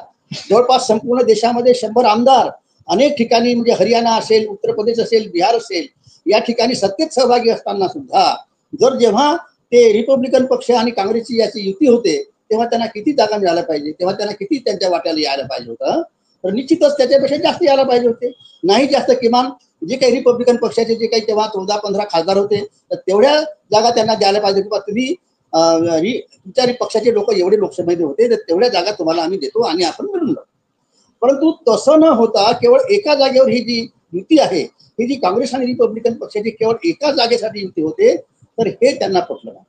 S1: जवळपास संपूर्ण देशामध्ये 100 आमदार, अनेक ठिकाणी म्हणजे हरियाणा असेल, उत्तर प्रदेश असेल, बिहार असेल या ठिकाणी सत्तेत सहभागी असताना सुद्धा जर जेव्हा ते रिपब्लिकन पक्ष आणि काँग्रेसची याची युती होते तेव्हा त्यांना किती जागा मिळायला पाहिजे, तेव्हा त्यांना किती त्यांच्या वाट्याला यायला पाहिजे होतं, तर निश्चितच त्याच्यापेक्षा जास्त यायला पाहिजे होते. नाही जास्त किमान जे काही रिपब्लिकन पक्षाचे जे काही तेव्हा 14-15 खासदार होते तर तेवढ्या जागा त्यांना द्यायला पाहिजे किंवा तुम्ही तुमच्या पक्षाचे लोक एवढे लोकसभेमध्ये होते तर तेवढ्या जागा तुम्हाला आम्ही देतो आणि आपण मिळून जाऊ. परंतु तसं न होता केवळ एका जागेवर ही जी युती आहे, ही जी काँग्रेस आणि रिपब्लिकन पक्षाची केवळ एका जागेसाठी युती होते, तर हे त्यांना पटलं नाही.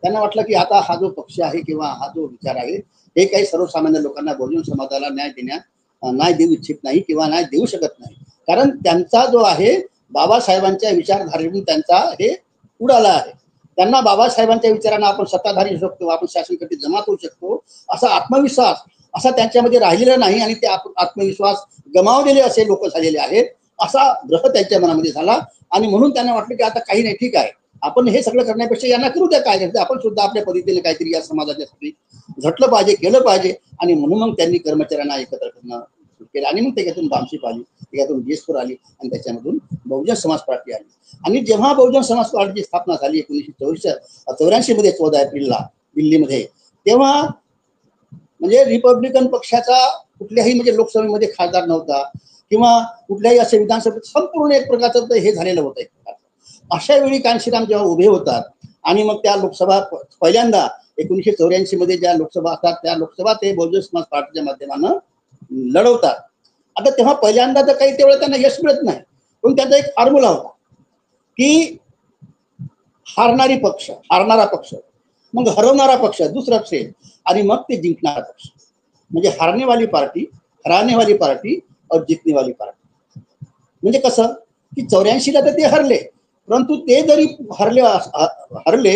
S1: त्यांना वाटलं की आता हा जो पक्ष आहे किंवा हा जो विचार आहे हे काही सर्वसामान्य लोकांना, बहुजन समाजाला न्याय देऊ इच्छित नाही किंवा न्याय देऊ शकत नाही. कारण त्यांचा जो आहे बाबासाहेबांच्या विचारधारेतून त्यांचा हे उडाला आहे. त्यांना बाबासाहेबांच्या विचारांना आपण सत्ताधारी होऊ शकतो, आपण शासनकर्ते जमात होऊ शकतो असा आत्मविश्वास असा त्यांच्यामध्ये राहिलेला नाही आणि ते आत्मविश्वास गमावलेले असे लोक झालेले आहेत, असा ग्रह त्यांच्या मनामध्ये झाला. आणि म्हणून त्यांना वाटलं की आता काही नाही, ठीक आहे, आपण हे सगळं करण्यापेक्षा यांना करू द्या, काय करायचं, आपण सुद्धा आपल्या पद्धतीने काहीतरी या समाजाच्यासाठी झटलं पाहिजे, केलं पाहिजे. आणि म्हणून मग त्यांनी कर्मचाऱ्यांना एकत्र करणं सुरू केलं. आणि मग त्याच्यातून बामशिप आली, त्याच्यातून बीएसपूर आली, आणि त्याच्यामधून बहुजन समाज पार्टी आली. आणि जेव्हा बहुजन समाज पार्टीची स्थापना झाली 1984 मध्ये 14 एप्रिलला दिल्लीमध्ये, तेव्हा म्हणजे रिपब्लिकन पक्षाचा कुठल्याही म्हणजे लोकसभेमध्ये खासदार नव्हता किंवा कुठल्याही असे विधानसभेत संपूर्ण एक प्रकारचं हे झालेलं होतं. अशा वेळी कांशीराम जेव्हा उभे होतात आणि मग त्या लोकसभा पहिल्यांदा 1984 मध्ये ज्या लोकसभा असतात त्या लोकसभा ते बहुजन समाज पार्टीच्या माध्यमानं लढवतात. आता तेव्हा पहिल्यांदा तर काही तेवढं त्यांना यश मिळत नाही, पण त्याचा एक फॉर्म्युला होता की हारणारा पक्ष, मग हरवणारा पक्ष दुसरा असेल, आणि मग ते जिंकणारा पक्ष. म्हणजे हारने वाली पार्टी, हराने वाली पार्टी और जितने वाली पार्टी. म्हणजे कसं की 84ला तर ते हरले, परंतु ते जरी हरले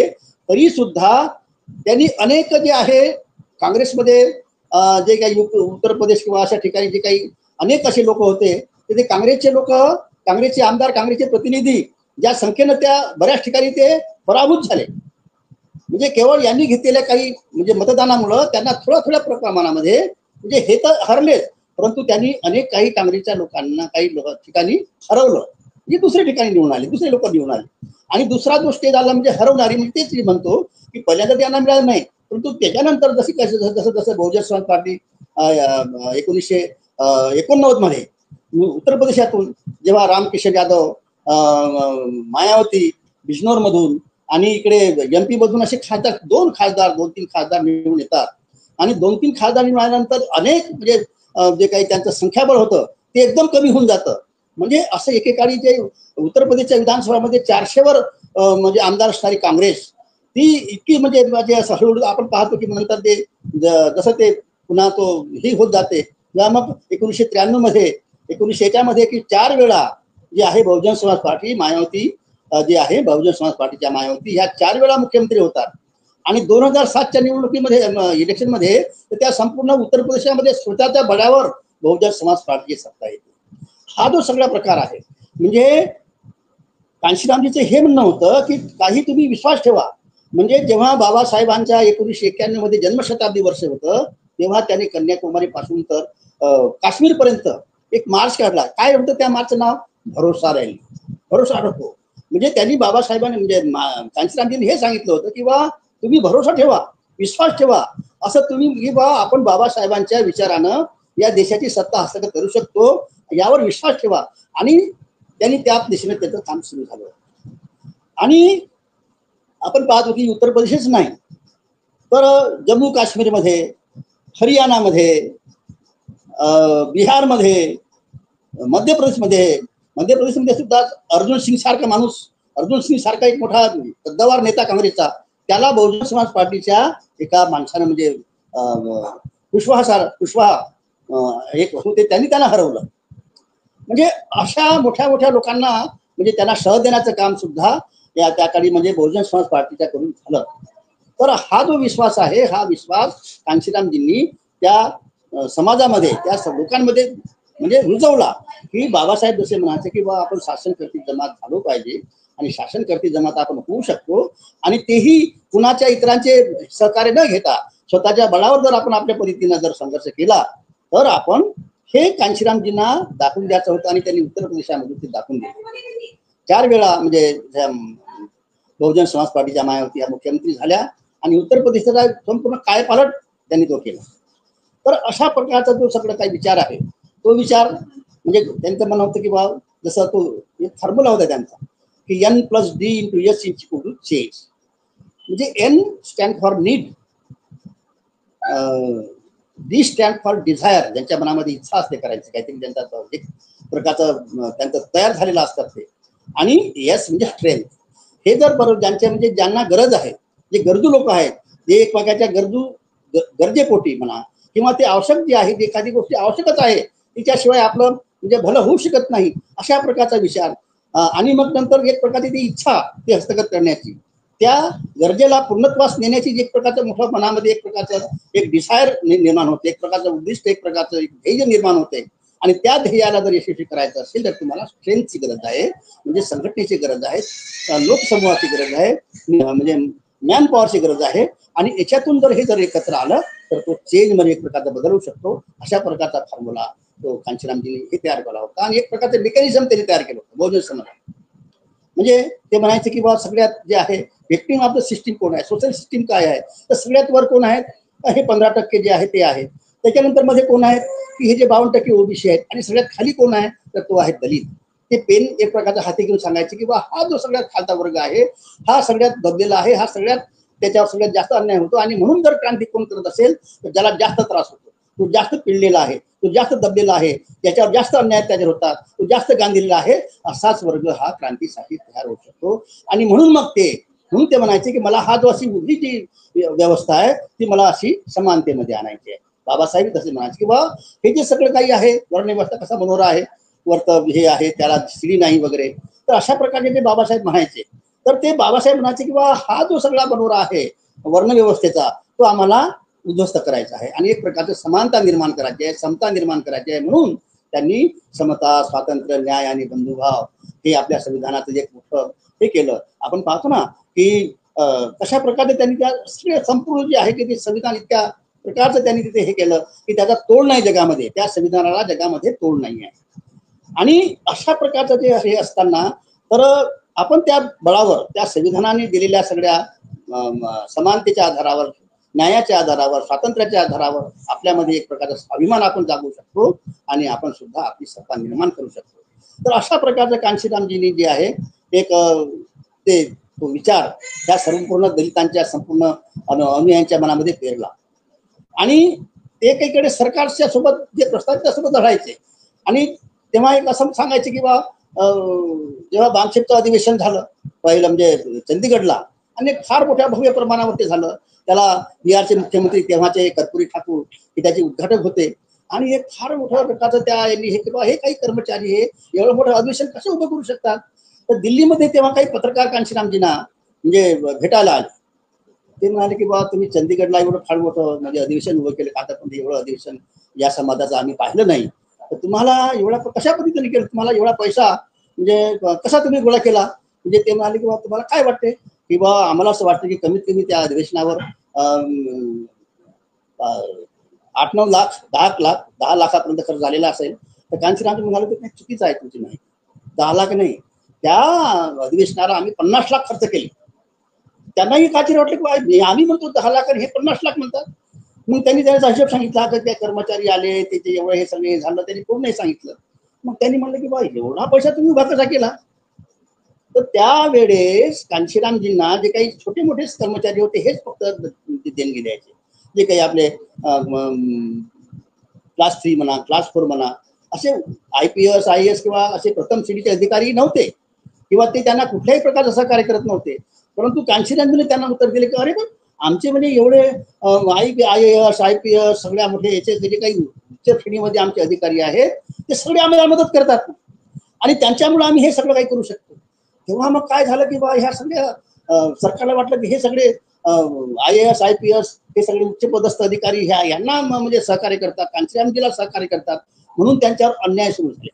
S1: तरी सुद्धा त्यांनी अनेक जे आहे काँग्रेसमध्ये जे काही उत्तर प्रदेश किंवा अशा ठिकाणी जे काही अनेक असे लोक होते, ते काँग्रेसचे लोक, काँग्रेसचे आमदार, काँग्रेसचे प्रतिनिधी ज्या संख्येनं त्या बऱ्याच ठिकाणी ते पराभूत झाले. म्हणजे केवळ यांनी घेतलेल्या काही म्हणजे मतदानामुळं त्यांना थोड्या प्रमाणामध्ये म्हणजे हे तर हरलेच, परंतु त्यांनी अनेक काही काँग्रेसच्या लोकांना काही ठिकाणी हरवलं, म्हणजे दुसऱ्या ठिकाणी निवडून आले, दुसरे लोक निवडून आले. आणि दुसरा दोष ते झाला म्हणजे हरवणारी, म्हणजे तेच म्हणतो की पहिल्यांदा त्यांना मिळालं नाही, परंतु त्याच्यानंतर जसं बहुजन समाज पार्टी 1989 मध्ये उत्तर प्रदेशातून जेव्हा रामकिशन यादव, मायावती बिजनौर मधून आणि इकडे एमपी मधून असे खासदार, दोन तीन खासदार निवडून येतात, आणि 2-3 खासदार निवडून आल्यानंतर अनेक म्हणजे जे काही त्यांचं संख्याबळ होतं ते एकदम कमी होऊन जातं. म्हणजे असं एकेकाळी जे उत्तर प्रदेशच्या विधानसभामध्ये 400वर म्हणजे आमदार असणारी काँग्रेस ती इतकी म्हणजे असं हळूहळू आपण पाहतो की नंतर ते जसं ते पुन्हा तो ही होत जाते. मग 1993 मध्ये 1991 मध्ये की 4 वेळा जी आहे बहुजन समाज पार्टी मायावती जी आहे बहुजन समाज पार्टीच्या मायावती ह्या 4 वेळा मुख्यमंत्री होतात. आणि 2007च्या निवडणुकीमध्ये इलेक्शनमध्ये त्या संपूर्ण उत्तर प्रदेशामध्ये स्वतःच्या बळावर बहुजन समाज पार्टीची सत्ता येते. हा जो सगळा प्रकार आहे, म्हणजे कांशीरामजीचं हे म्हणणं होतं की काही तुम्ही विश्वास ठेवा. म्हणजे जेव्हा बाबासाहेबांच्या 1991 मध्ये जन्मशताब्दी वर्ष होतं, तेव्हा त्यांनी कन्याकुमारी पासून तर काश्मीर पर्यंत एक मार्च काढला. काय होतं त्या मार्चचं नाव? भरोसा रॅली. भरोसा आठवतो. म्हणजे त्यांनी बाबासाहेबांनी म्हणजे कांशीरामजींनी हे सांगितलं होतं की बा तुम्ही भरोसा ठेवा, विश्वास ठेवा, असं तुम्ही की बा आपण बाबासाहेबांच्या विचारानं या देशाची सत्ता हस्तगत करू शकतो, यावर विश्वास ठेवा. आणि त्यांनी त्या दिशेने त्याचं काम सुरू झालं. आणि आपण पाहतो की उत्तर प्रदेशच नाही तर जम्मू काश्मीरमध्ये, हरियाणामध्ये, बिहारमध्ये, मध्य प्रदेशमध्ये सुद्धा अर्जुन सिंग सारखा माणूस, अर्जुन सिंग सारखा एक मोठा कद्दावर नेता काँग्रेसचा, त्याला बहुजन समाज पार्टीच्या एका माणसानं म्हणजे कुशवाहा एक होते, त्यांनी त्यांना हरवलं. म्हणजे अशा मोठ्या लोकांना म्हणजे त्यांना शह देण्याचं काम सुद्धा या त्या काळी म्हणजे बहुजन समाज पार्टीच्या कडून झालं. तर हा जो विश्वास आहे, हा विश्वास कांशीरामजींनी त्या समाजामध्ये, त्या लोकांमध्ये म्हणजे रुजवला की बाबासाहेब जसे म्हणायचे की बा आपण शासनकर्ती जमात झालो पाहिजे आणि शासनकर्ती जमात आपण होऊ शकतो, आणि तेही कुणाच्या इतरांचे सहकार्य न घेता स्वतःच्या बळावर जर आपण आपल्या पद्धतीनं जर संघर्ष केला तर आपण हे कांशीरामजींना दाखवून द्यायचं होतं. आणि त्यांनी उत्तर प्रदेशामध्ये ते दाखवून दिले. 4 वेळा म्हणजे बहुजन समाज पार्टीच्या मायावती या मुख्यमंत्री झाल्या आणि उत्तर प्रदेशाचा संपूर्ण कायपालट त्यांनी तो केला. तर अशा प्रकारचा जो सगळं काही विचार आहे, तो विचार म्हणजे त्यांचं म्हणणं होतं की बा जसं तो एक फॉर्म्युला होता त्यांचा की N+D × S = चेंज. म्हणजे N stand for need, D stand for desire, ज्यांच्या मनामध्ये इच्छा असते करायचं काहीतरी, त्यांचा एक प्रकारचं त्यांचं तयार झालेलं असतात ते, आणि S म्हणजे स्ट्रेंथ. हे जर बरोबर ज्यांच्या म्हणजे ज्यांना गरज आहे, जे गरजू लोक आहेत, जे एकमेकाच्या गरजेपोटी म्हणा किंवा ते आवश्यक जे आहे, एखादी गोष्टी आवश्यकच आहे तिच्याशिवाय आपलं म्हणजे भलं होऊ शकत नाही, अशा प्रकारचा विचार. आणि मग नंतर एक प्रकारची ती इच्छा ती हस्तगत करण्याची, त्या गरजेला पूर्णत्वास नेण्याची जी एक प्रकारचं मोठं मनामध्ये एक प्रकारचं एक डिसायर निर्माण होते, एक प्रकारचं उद्दिष्ट, एक प्रकारचं एक ध्येय निर्माण होते. आणि त्या ध्येयाला जर यशस्वी करायचं असेल तर तुम्हाला स्ट्रेंथची गरज आहे, म्हणजे संघटनेची गरज आहे, लोकसमूहाची गरज आहे, म्हणजे मॅन पॉवरची गरज आहे. आणि याच्यातून जर हे जर एकत्र आलं तर तो चेंज मध्ये एक प्रकारचा बदलू शकतो. अशा प्रकारचा फॉर्म्युला तो कांशीरामजींनी हे तयार केला होता आणि एक प्रकारचं मेकॅनिझम त्यांनी तयार केलं होतं बहुजन समाज. म्हणजे ते म्हणायचे की बाबा सगळ्यात जे आहे व्हिक्टिम ऑफ द सिस्टीम कोण आहे, सोशल सिस्टीम काय आहे, तर सगळ्यात वर कोण आहेत, हे 15% जे आहे ते आहे. त्याच्यानंतर मध्ये कोण आहेत की हे जे 52% ओबीसी आहेत. आणि सगळ्यात खाली कोण आहे तर तो आहे दलित. ते पेन एक प्रकारचा हाती घेऊन सांगायचे की बा हा जो सगळ्यात खालचा वर्ग आहे हा सगळ्यात दबलेला आहे, हा सगळ्यात त्याच्यावर सगळ्यात जास्त अन्याय होतो. आणि म्हणून जर क्रांती कोण करत असेल तर ज्याला जास्त त्रास होतो, तो जास्त पिळलेला आहे, तो जास्त दबलेला आहे, ज्याच्यावर जास्त अन्याय त्याच्यावर होतात, तो जास्त गांधीलेला आहे, असाच वर्ग हा क्रांतीसाठी तयार होऊ शकतो. आणि म्हणून ते म्हणायचे की मला हा जो अशी उभी जी व्यवस्था आहे ती मला अशी समानतेमध्ये आणायची आहे. बाबासाहेब तसे म्हणायचे की बा हे जे सगळं काही आहे वर्ण व्यवस्था कसा मनोरा आहे, वर्त हे आहे त्याला स्त्री नाही वगैरे, तर अशा प्रकारे ते बाबासाहेब म्हणायचे. तर ते बाबासाहेब म्हणायचे की बा हा जो सगळा मनोरा आहे वर्ण व्यवस्थेचा तो आम्हाला उद्ध्वस्त करायचा आहे आणि एक प्रकारचं समानता निर्माण करायची आहे, समता निर्माण करायची आहे. म्हणून त्यांनी समता, स्वातंत्र्य, न्याय आणि बंधुभाव हे आपल्या संविधानाचं एक मोठं हे केलं. आपण पाहतो ना की कशा प्रकारे त्यांनी त्या संपूर्ण जे आहे की ते संविधान इतक्या प्रकारचं त्यांनी तिथे हे केलं की त्याचा तोड नाही जगामध्ये, त्या संविधानाला जगामध्ये तोड नाही आहे. आणि अशा प्रकारचं जे हे असताना तर आपण त्या बळावर त्या संविधानाने दिलेल्या सगळ्या समानतेच्या आधारावर, न्यायाच्या आधारावर, स्वातंत्र्याच्या आधारावर आपल्यामध्ये एक प्रकारचा स्वाभिमान आपण जागवू शकतो आणि आपण सुद्धा आपली सत्ता निर्माण करू शकतो. तर अशा प्रकारचं कांशीरामजींनी जे आहे एक ते तो विचार त्या संपूर्ण दलितांच्या संपूर्ण अनुयायांच्या मनामध्ये पेरला. आणि ते एकीकडे सरकारच्या सोबत जे प्रस्तावित सोबत लढायचे. आणि तेव्हा एक असं सांगायचे की बा जेव्हा बामशेपचं अधिवेशन झालं पहिलं म्हणजे चंदीगडला आणि फार मोठ्या भव्य प्रमाणावरती झालं, त्याला बिहारचे मुख्यमंत्री तेव्हाचे कर्पूरी ठाकूर हे त्याचे उद्घाटक होते. आणि एक फार मोठ्या प्रकारचं त्या यांनी हे किंवा हे काही कर्मचारी हे एवढं मोठं अधिवेशन कसं उभं करू शकतात. तर दिल्लीमध्ये तेव्हा काही पत्रकार कांशीरामजींना म्हणजे भेटायला आले. ते म्हणाले की बाबा तुम्ही चंदीगडला एवढं फार मोठं म्हणजे अधिवेशन उभं केलं, आता पण एवढं अधिवेशन या समाजाचं आम्ही पाहिलं नाही, तर तुम्हाला एवढा कशा पद्धतीने केलं, तुम्हाला एवढा पैसा म्हणजे कसा तुम्ही गोळा केला. म्हणजे ते म्हणाले की बाबा तुम्हाला काय वाटते की बाबा आम्हाला असं वाटतं की कमीत कमी त्या अधिवेशनावर 8-9 लाख 10 लाखापर्यंत खर्च झालेला असेल. तर कांशीरामजी म्हणाले की नाही चुकीचं आहे तुमची, नाही 10 लाख नाही, त्या अधिवेशनाला आम्ही 50 लाख खर्च केले. त्यांनाही काचीर वाटलं की आम्ही म्हणतो 10 लाख आणि हे 50 लाख म्हणतात. मग त्यांनी त्याचा हिशोब सांगितला की त्या कर्मचारी आले त्याचे एवढं हे सगळे झालं, त्यांनी कोण नाही सांगितलं. मग त्यांनी म्हणलं की बा एवढा पैसा तुम्ही उभा कसा केला. तर त्यावेळेस कांशीरामजींना जे काही छोटे मोठे कर्मचारी होते हेच फक्त देणगी द्यायचे. जे काही आपले क्लास 3 म्हणा, क्लास 4 म्हणा, असे IPS IAS किंवा असे प्रथम श्रेणीचे अधिकारी नव्हते किंवा ते त्यांना कुठल्याही प्रकारचं सहकार्य करत नव्हते. परंतु कांशीरामजींनी त्यांना उत्तर दिले की अरे पण आमचे म्हणजे एवढे IAS IPS सगळ्या मोठे याचे जे काही उच्च श्रेणीमध्ये आमचे अधिकारी आहेत ते सगळे आम्हाला मदत करतात आणि त्यांच्यामुळे आम्ही हे सगळं काही करू शकतो. तेव्हा मग काय झालं की बा ह्या सगळ्या सरकारला वाटलं की हे सगळे IAS IPS हे सगळे उच्च पदस्थ अधिकारी यांना म्हणजे सहकार्य करतात, कांशीरामजीला सहकार्य करतात, म्हणून त्यांच्यावर अन्याय सुरू झाले,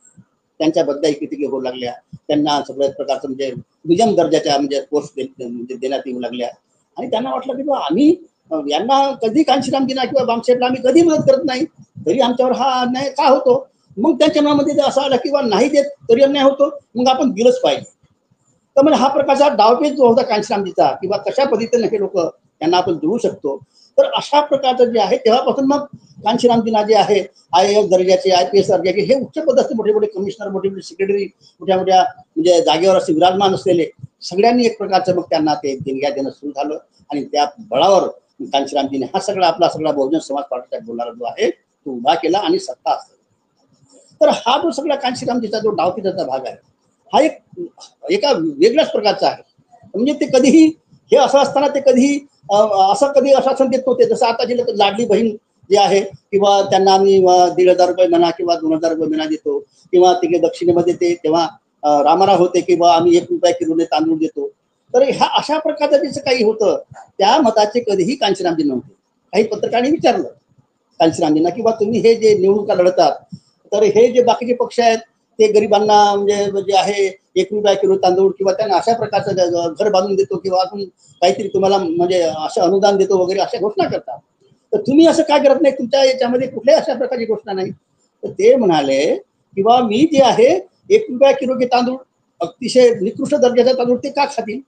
S1: त्यांच्या बद्दल किती होऊ लागल्या, त्यांना सगळ्या प्रकारचं म्हणजे दुय्यम दर्जाच्या म्हणजे पोस्ट म्हणजे देण्यात येऊ लागल्या. आणि त्यांना वाटलं की बा आम्ही यांना कधी कांशीरामजींना किंवा बामशेठला आम्ही कधी मदत करत नाही, तरी आमच्यावर हा अन्याय का होतो. मग त्यांच्या मनामध्ये असं आलं की बा नाही देत तरी अन्याय होतो, मग आपण दिलंच पाहिजे. तर म्हणजे हा प्रकारचा डावपेच जो होता कांशीरामजीचा किंवा कशा पद्धतीने हे लोक त्यांना आपण जोडू शकतो. तर अशा प्रकारचं जे आहे तेव्हापासून मग कांशीरामजींना जे आहे IAS दर्जाचे IPS दर्जाचे हे उच्च पदाचे मोठे मोठे कमिशनर, मोठे मोठे सेक्रेटरी, मोठ्या मोठ्या म्हणजे जागेवर असे विराजमान असलेले सगळ्यांनी एक प्रकारचं मग त्यांना ते देणग्या देणं सुरू झालं. आणि त्या बळावर कांशीरामजीने हा सगळा आपला सगळा बहुजन समाज पार्टीचा बोलणारा जो आहे तो उभा केला आणि सत्ता असतो. तर हा जो सगळा कांशीरामजीचा जो डावपेचाचा भाग आहे हा एका वेगळ्याच प्रकारचा आहे. म्हणजे ते कधीही हे असं असताना ते कधीही असं कधी आश्वासन देत नव्हते. जसं आता जे लाडली बहीण जे आहे किंवा त्यांना आम्ही 1,500 रुपये म्हणा किंवा 2,000 रुपये म्हणा देतो किंवा तिकडे दक्षिणेमध्ये ते तेव्हा रामाराव होते किंवा आम्ही 1 रुपया किलोने तांदूळ देतो. तर ह्या अशा प्रकारचं जे काही होतं त्या मताचे कधीही कांचीरामजी नव्हते. काही पत्रकारांनी विचारलं कांचीरामजींना की बा तुम्ही हे जे निवडणुका लढतात तर हे जे बाकीचे पक्ष आहेत ते गरिबांना म्हणजे जे आहे 1 रुपया किलो तांदूळ किंवा त्यांना अशा प्रकारचं घर बांधून देतो किंवा अजून काहीतरी तुम्हाला म्हणजे असं अनुदान देतो वगैरे अशा घोषणा करतात, तर तुम्ही असं काय करत नाही, तुमच्या याच्यामध्ये कुठल्याही अशा प्रकारची घोषणा नाही. तर ते म्हणाले की बा मी जे आहे 1 रुपया किलो तांदूळ अतिशय निकृष्ट दर्जाचा तांदूळ ते का खातील,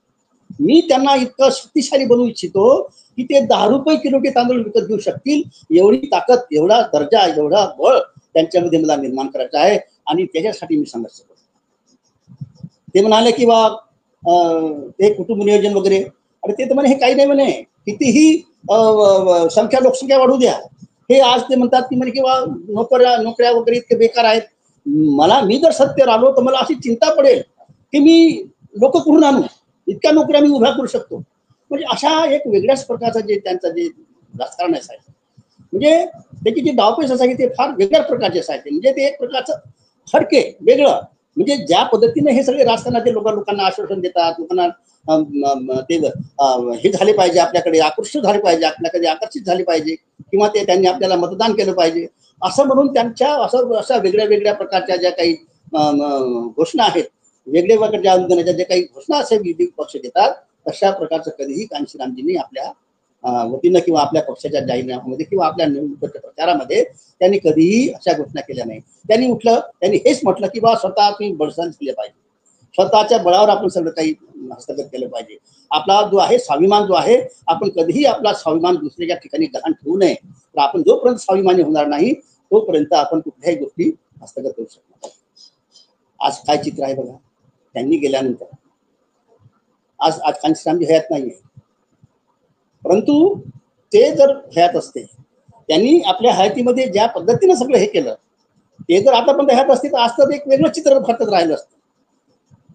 S1: मी त्यांना इतकं शक्तिशाली बनवू इच्छितो की ते 10 रुपये किलो तांदूळ विकत घेऊ शकतील, एवढी ताकद, एवढा दर्जा, एवढा बळ त्यांच्यामध्ये मला निर्माण करायचं आहे आणि त्याच्यासाठी मी संघर्ष करतो. ते म्हणाले की बा ते कुटुंब नियोजन वगैरे, आणि ते तर म्हणे हे काही नाही म्हणे, कितीही लोकसंख्या वाढू द्या, हे आज ते म्हणतात की म्हणे किंवा नोकऱ्या वगैरे इतके बेकार आहेत, मी जर सत्तेवर आलो तर मला अशी चिंता पडेल की मी लोक कुठून आणू, इतक्या नोकऱ्या मी उभ्या करू शकतो. म्हणजे अशा एक वेगळ्याच प्रकारचं जे त्यांचं जे राजकारण असायचं, म्हणजे त्याची जी डावपेच असायची ते फार वेगळ्या प्रकारचे असायचे. म्हणजे ते एक प्रकारचं फडके वेगळं, म्हणजे ज्या पद्धतीने हे सगळे राजकारणाचे लोकांना आश्वासन देतात, लोकांना ते हे झाले पाहिजे, आपल्याकडे आकर्षित झाले पाहिजे, आपल्याकडे आकर्षित झाले पाहिजे, किंवा ते त्यांनी आपल्याला मतदान केलं पाहिजे असं म्हणून त्यांच्या अशा वेगळ्या वेगळ्या प्रकारच्या ज्या काही घोषणा आहेत, वेगळ्या प्रकारच्या आंदोलनाच्या ज्या काही घोषणा असे विविध पक्ष देतात, तशा प्रकारचं कधीही कांशीरामजींनी आपल्या वतीनं किंवा आपल्या पक्षाच्या जाहीरनाम्यामध्ये किंवा आपल्या निवडणुकीच्या प्रचारामध्ये त्यांनी कधीही अशा घोषणा केल्या नाही. त्यांनी हेच म्हटलं की बा स्वतः तुम्ही बळशाल केले पाहिजे, स्वतःच्या बळावर आपण सगळं काही हस्तगत केलं पाहिजे. आपला जो आहे स्वाभिमान जो आहे, आपण कधीही आपला स्वाभिमान दुसऱ्याच्या ठिकाणी गहाण ठेवू नये. तर आपण जोपर्यंत स्वाभिमानी होणार नाही तोपर्यंत आपण कुठल्याही गोष्टी हस्तगत करू शकणार नाही. आज काय चित्र आहे बघा, त्यांनी गेल्यानंतर आज कांशीरामजी हयात नाहीये, परंतु ते जर हयात असते, त्यांनी आपल्या हयातीमध्ये ज्या पद्धतीने सगळं हे केलं, ते जर आतापर्यंत हयात असते तर आज तर एक वेगळं चित्र भारतात राहिलं असतं.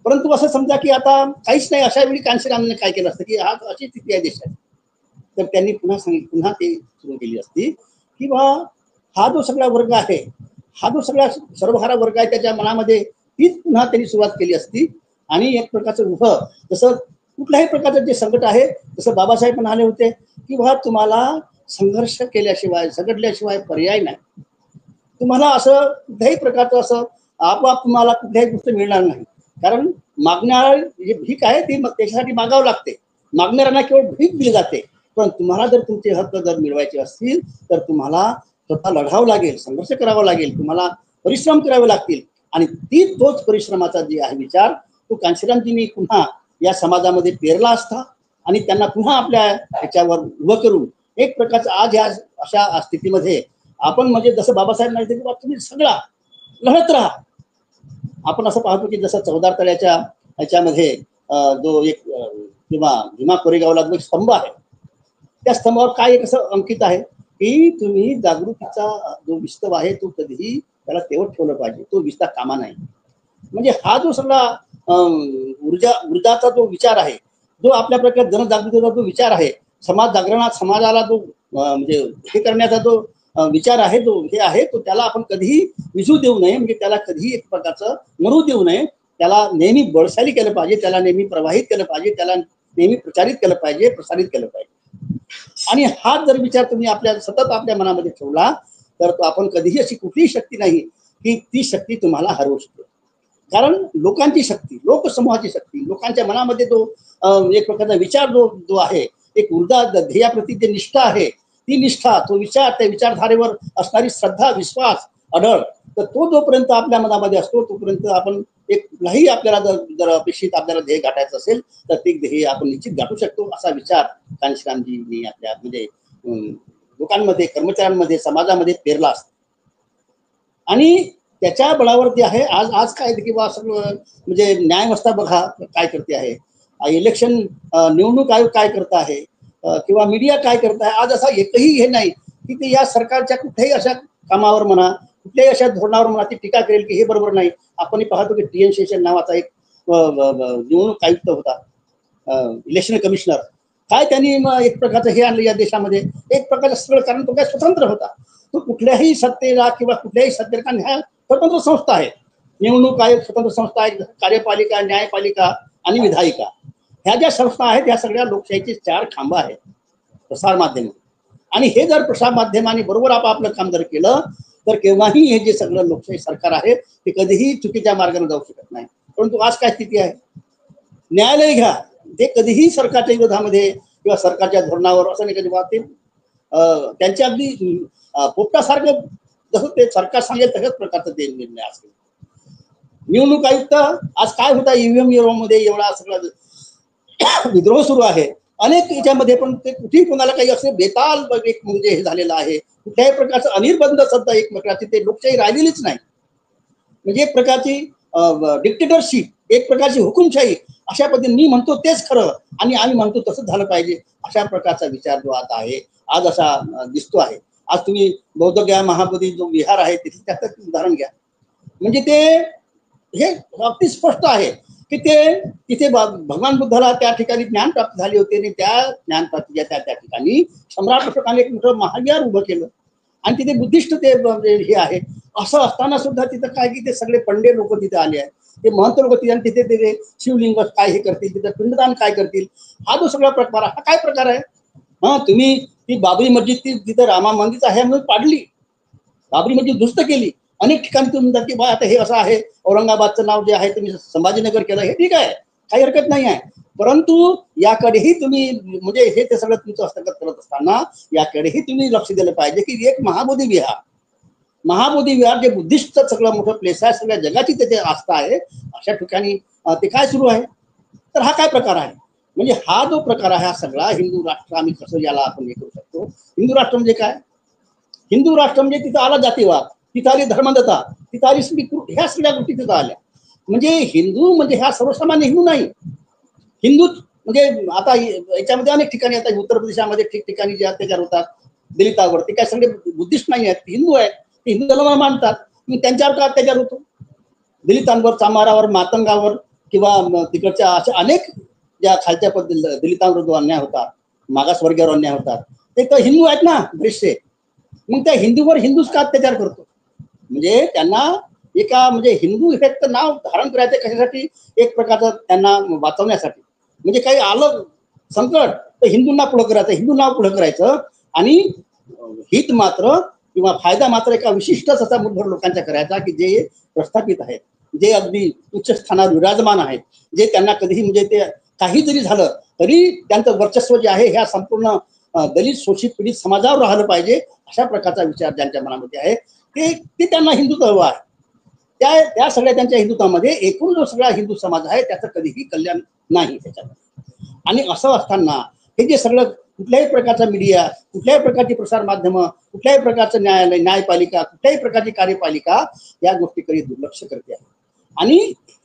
S1: परंतु असं समजा की आता काहीच नाही, अशा वेळी कांशीरामने काय केलं असतं की आज अशी स्थिती आहे देशात, तर त्यांनी पुन्हा ते सुरू केली असती की बा हा जो सगळा वर्ग आहे, हा जो सगळा सर्वहारा वर्ग आहे, त्याच्या मनामध्ये तीच पुन्हा त्यांनी सुरुवात केली असती आणि एक प्रकारचं उभं, जसं कुठल्याही प्रकारचं जे संकट आहे, जसं बाबासाहेब म्हणाले होते की बा तुम्हाला संघर्ष केल्याशिवाय, झगडल्याशिवाय पर्याय नाही. तुम्हाला असं कुठल्याही प्रकारचं असं आपोआप तुम्हाला कुठल्याही गोष्ट मिळणार नाही, कारण मागणारा जे भीक आहे ती त्याच्यासाठी मागावं लागते, मागणाऱ्यांना केवळ भीक दिली जाते. पण तुम्हाला जर तुमचे हक्क जर मिळवायचे असतील तर तुम्हाला स्वतः लढावं लागेल, संघर्ष करावा लागेल, तुम्हाला परिश्रम करावे लागतील. आणि तोच परिश्रमाचा जे आहे विचार तो कांशीरामजींनी पुन्हा या समाजामध्ये पेरला असता आणि त्यांना पुन्हा आपल्या ह्याच्यावर उभं करून एक प्रकारचं आज या अशा स्थितीमध्ये आपण म्हणजे जसं बाबासाहेब म्हणाले की तुम्ही सगळा लढत राहा. आपण असं पाहतो की जसं चौदार तळ्याच्या ह्याच्यामध्ये जो एक किंवा भीमा कोरेगावला जो स्तंभ आहे, त्या स्तंभावर काय एक असं अंकित आहे की तुम्ही जागृतीचा जो विस्तव आहे तो कधीही त्याला तेवढं ठेवलं पाहिजे, तो विस्तार कामा नाही. म्हणजे हा जो सगळा ऊर्जाचा जो विचार आहे, जो आपल्या प्रकारे जनजागृतीचा जो विचार आहे, समाज जागरणात समाजाला जो म्हणजे हे करण्याचा जो विचार आहे, जो हे आहे, तो त्याला आपण कधीही विझू देऊ नये, म्हणजे त्याला कधीही एक प्रकारचं मरू देऊ नये. त्याला नेहमी बळशाली केलं पाहिजे, त्याला नेहमी प्रवाहित केलं पाहिजे, त्याला नेहमी प्रचारित केलं पाहिजे, प्रसारित केलं पाहिजे. आणि हा जर विचार तुम्ही सतत आपल्या मनामध्ये ठेवला तर तो आपण कधीही अशी कुठलीही शक्ती नाही की ती शक्ती तुम्हाला हरवू शकते. कारण लोकांची शक्ती, लोकसमूहाची शक्ती, लोकांच्या मनामध्ये जो एक प्रकारचा विचार जो आहे, एक ऊर्जा, ध्येयाप्रती जे निष्ठा आहे, ती निष्ठा, तो विचार, त्या विचारधारेवर असणारी श्रद्धा, विश्वास अढळ, तर तो जोपर्यंत आपल्या मनामध्ये असतो तोपर्यंत आपण एक कुठलाही आपल्याला जर अपेक्षित आपल्याला ध्येय गाठायचं असेल तर ते ध्येय आपण निश्चित गाठू शकतो. असा विचार कांशीरामजींनी आपल्या म्हणजे लोकांमध्ये, कर्मचाऱ्यांमध्ये, समाजामध्ये पेरला असतो. आणि त्याच्या बळावरती आहे आज काय किंवा सगळं म्हणजे न्यायव्यवस्था बघा काय करते आहे, इलेक्शन निवडणूक आयोग काय करत आहे, किंवा मीडिया काय करत आहे. आज असा एकही हे नाही की ते या सरकारच्या कुठल्याही अशा कामावर म्हणा, कुठल्याही अशा धोरणावर म्हणा ती टीका करेल की हे बरोबर नाही. आपण पाहतो की TN शेषन नावाचा एक निवडणूक आयुक्त होता, इलेक्शन कमिशनर, काय त्यांनी एक प्रकारचं हे आणलं या देशामध्ये, एक प्रकारचं सगळं, कारण तो काय स्वतंत्र होता. तो कुठल्याही सत्तेला किंवा कुठल्याही सत्तेला, ह्या स्वतंत्र संस्था आहे, निवडणूक आयोग स्वतंत्र संस्था आहे, कार्यपालिका, न्यायपालिका आणि विधायिका. ह्या ज्या संस्था आहेत ह्या सगळ्या लोकशाहीचे 4 खांब आहेत, प्रसार माध्यम. आणि हे जर प्रसार माध्यमांनी बरोबर आपापलं काम जर केलं तर केव्हाही हे जे सगळं लोकशाही सरकार आहे ते कधीही चुकीच्या मार्गाने जाऊ शकत नाही. परंतु आज काय स्थिती आहे, न्यायालय घ्या ते कधीही सरकारच्या विरोधामध्ये किंवा सरकारच्या धोरणावर असं नाही कधी वागतील. त्यांच्या अगदी पोपटासारखं जसं ते सरकार सांगेल तशाच प्रकारचं ते निर्णय असेल. निवडणूक आयुक्त आज काय होता, ईव्हीएम मध्ये एवढा सगळा विद्रोह सुरू आहे अनेक याच्यामध्ये, पण ते कुठेही कोणाला काही असे बेताल एक म्हणजे हे झालेलं आहे, कुठल्याही प्रकारचं अनिर्बंध सत्ता एक प्रकारची ते लोकशाही राहिलेलीच नाही. म्हणजे एक प्रकारची डिक्टेटरशिप, एक प्रकारची हुकुमशाही, अशा पद्धतीने मी म्हणतो तेच खरं आणि आम्ही म्हणतो तसंच झालं पाहिजे, अशा प्रकारचा विचार जो आता आहे आज असा दिसतो आहे. आज तुम्ही बौद्धगया महाबोधी जो विहार आहे तिथे त्याचं उदाहरण घ्या, म्हणजे ते हे अगदी स्पष्ट आहे की ते तिथे भगवान बुद्धाला त्या ठिकाणी ज्ञान प्राप्त झाले होते आणि त्या ज्ञान प्राप्तीच्या त्या ठिकाणी सम्राट अशोकाने एक मोठं महाविहार उभं केलं आणि तिथे बुद्धिस्ट ते हे आहे. असं असताना सुद्धा तिथं काय की ते सगळे पंडे लोक तिथे आले आहेत, ते महंत लोक तिथे, तिथे ते शिवलिंग काय हे करतील, तिथं पिंडदान काय करतील, हा जो सगळा प्रकार हा काय प्रकार आहे. हा तुम्ही ती बाबरी मस्जिद ती तिथं रामा मंदिर आहे म्हणून पाडली, बाबरी मस्जिद दुरुस्त केली, अनेक ठिकाणी तुम्ही म्हणतात की बा आता हे असं आहे, औरंगाबादचं नाव जे आहे तुम्ही संभाजीनगर केलं, हे ठीक आहे, काही हरकत नाही आहे, परंतु याकडेही तुम्ही म्हणजे हे ते सगळं तुमचं हस्तगत करत असताना याकडेही तुम्ही लक्ष दिलं पाहिजे की एक महाबोधी विहार जे बुद्धिस्टचं सगळं मोठं प्लेस आहे, सगळ्या जगाची त्याची आस्था आहे, अशा ठिकाणी ते काय सुरू आहे. तर हा काय प्रकार आहे, म्हणजे हा जो प्रकार आहे हा सगळा हिंदू राष्ट्र आम्ही कसं याला आपण हे करू शकतो. हिंदू राष्ट्र म्हणजे काय, हिंदू राष्ट्र म्हणजे तिथं आला जातीवाद, तिथं आली धर्मदत्ता, तिथं आली ह्या सगळ्या गोष्टी तिथं आल्या. म्हणजे हिंदू म्हणजे ह्या सर्वसामान्य हिंदू नाही, हिंदू म्हणजे आता याच्यामध्ये अनेक ठिकाणी आता उत्तर प्रदेशामध्ये ठिकठिकाणी जे अत्याचार होतात दलितावर, ते काय सगळे बुद्धिस्ट नाही आहेत, हिंदू आहेत, ते हिंदू धर्म मानतात, मग त्यांच्यावर का अत्याचार होतो, दलितांवर, चामारावर, मातंगावर किंवा तिकडच्या अशा अनेक ज्या खालच्या पद्धती दलितांवर जो अन्याय होता, मागासवर्गीयावर अन्याय होतात, ते तर हिंदू आहेत ना बरेचसे, मग त्या हिंदूवर हिंदूच का अत्याचार करतो. म्हणजे त्यांना एका म्हणजे हिंदू इफेक्ट नाव धारण करायचं कशासाठी, एक प्रकारचं त्यांना वाचवण्यासाठी, म्हणजे काही आलं संकट तर हिंदूंना पुढं करायचं, हिंदू नाव पुढं करायचं आणि हित मात्र किंवा फायदा मात्र एका विशिष्टच असा मुठभर लोकांचा करायचा की जे प्रस्थापित आहेत, जे अगदी उच्च स्थानावर विराजमान आहेत, जे त्यांना कधीही म्हणजे ते काही जरी झालं तरी त्यांचं वर्चस्व जे आहे ह्या संपूर्ण दलित शोषित पीडित समाजावर राहिलं पाहिजे, अशा प्रकारचा विचार ज्यांच्या मनामध्ये आहे ते त्यांना हिंदुत्व आहे. त्या सगळ्या त्यांच्या हिंदुत्वामध्ये एकूण जो सगळा हिंदू समाज आहे त्याचं कधीही कल्याण नाही त्याच्यात. आणि असं असताना हे जे सगळं कुठल्याही प्रकारचा मीडिया, कुठल्याही प्रकारची प्रसार माध्यम, कुठल्याही प्रकारचं न्यायालय, न्यायपालिका, कुठल्याही प्रकारची कार्यपालिका या गोष्टीकडे दुर्लक्ष करते आहे आणि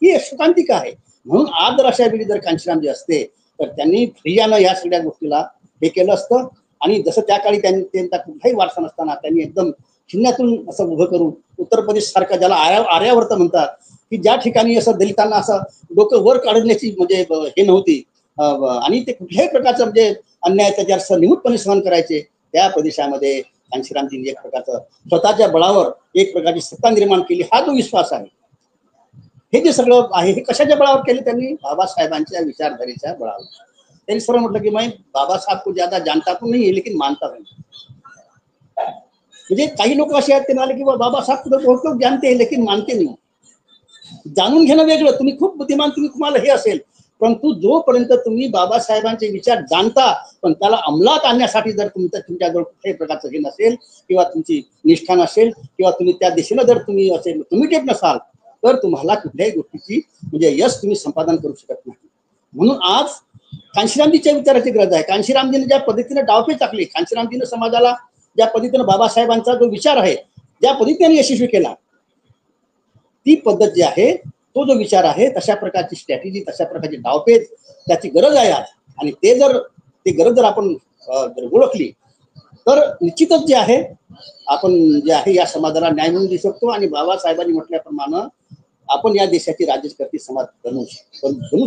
S1: ही शोकांतिका आहे. म्हणून आज जर अशा वेळी जर कांशीराम जे असते तर त्यांनी फ्रियानं या सगळ्या गोष्टीला हे केलं असतं आणि जसं त्या काळी त्यांचा कुठलाही वारसा नसताना त्यांनी एकदम शून्यातून असं उभं करून उत्तर प्रदेश सारखा ज्याला आर्यावर्त म्हणतात की ज्या ठिकाणी असं दलितांना असं डोकं वर काढण्याची म्हणजे हे नव्हती आणि ते कुठल्याही प्रकारचं म्हणजे अन्याय त्याच्यावर निमूटपणे सहन करायचे, त्या प्रदेशामध्ये कांशीरामजींनी एक प्रकारचं स्वतःच्या बळावर एक प्रकारची सत्ता निर्माण केली. हा जो विश्वास आहे हे जे सगळं आहे हे कशाच्या बळावर केले त्यांनी, बाबासाहेबांच्या विचारधारेच्या बळावर. त्यांनी सर्व म्हटलं की मैं बाबासाहेब को ज्यादा जानता तो नहीं है लेकिन मानता हूं. म्हणजे काही लोक असे आहेत ते म्हणाले की बाबासाहेब कुठे बहुत लोक जानते हैं लेकिन मानते नहीं. जाणून घेणं वेगळं, तुम्ही खूप बुद्धिमान, तुम्हाला हे असेल, परंतु जोपर्यंत तुम्ही बाबासाहेबांचे विचार जाणता पण त्याला अंमलात आणण्यासाठी जर तुमच्याजवळ कुठल्याही प्रकारचं हे नसेल किंवा तुमची निष्ठा नसेल किंवा तुम्ही त्या दिशेनं जर तुम्ही असेल कमिटेड नसाल तर तुम्हाला कुठल्याही गोष्टीची म्हणजे यश तुम्ही संपादन करू शकत नाही. म्हणून आज कांशीरामजीच्या विचाराची गरज आहे. कांशीरामजीने ज्या पद्धतीने डावपेच टाकली, कांशीरामजीने समाजाला ज्या पद्धतीने बाबासाहेबांचा जो विचार आहे ज्या पद्धतीने यशस्वी केला, ती पद्धत जी आहे, तो जो विचार आहे, तशा प्रकारची स्ट्रॅटेजी, तशा प्रकारची डावपेच त्याची गरज आहे आज. आणि ती गरज जर आपण ओळखली तर निश्चितच जे आहे आपण जे आहे या समाजाला न्याय मिळवून देऊ शकतो आणि बाबासाहेबांनी म्हटल्याप्रमाणे आपण या देशाची राज्यकर्ती समाज बनवू शकतो.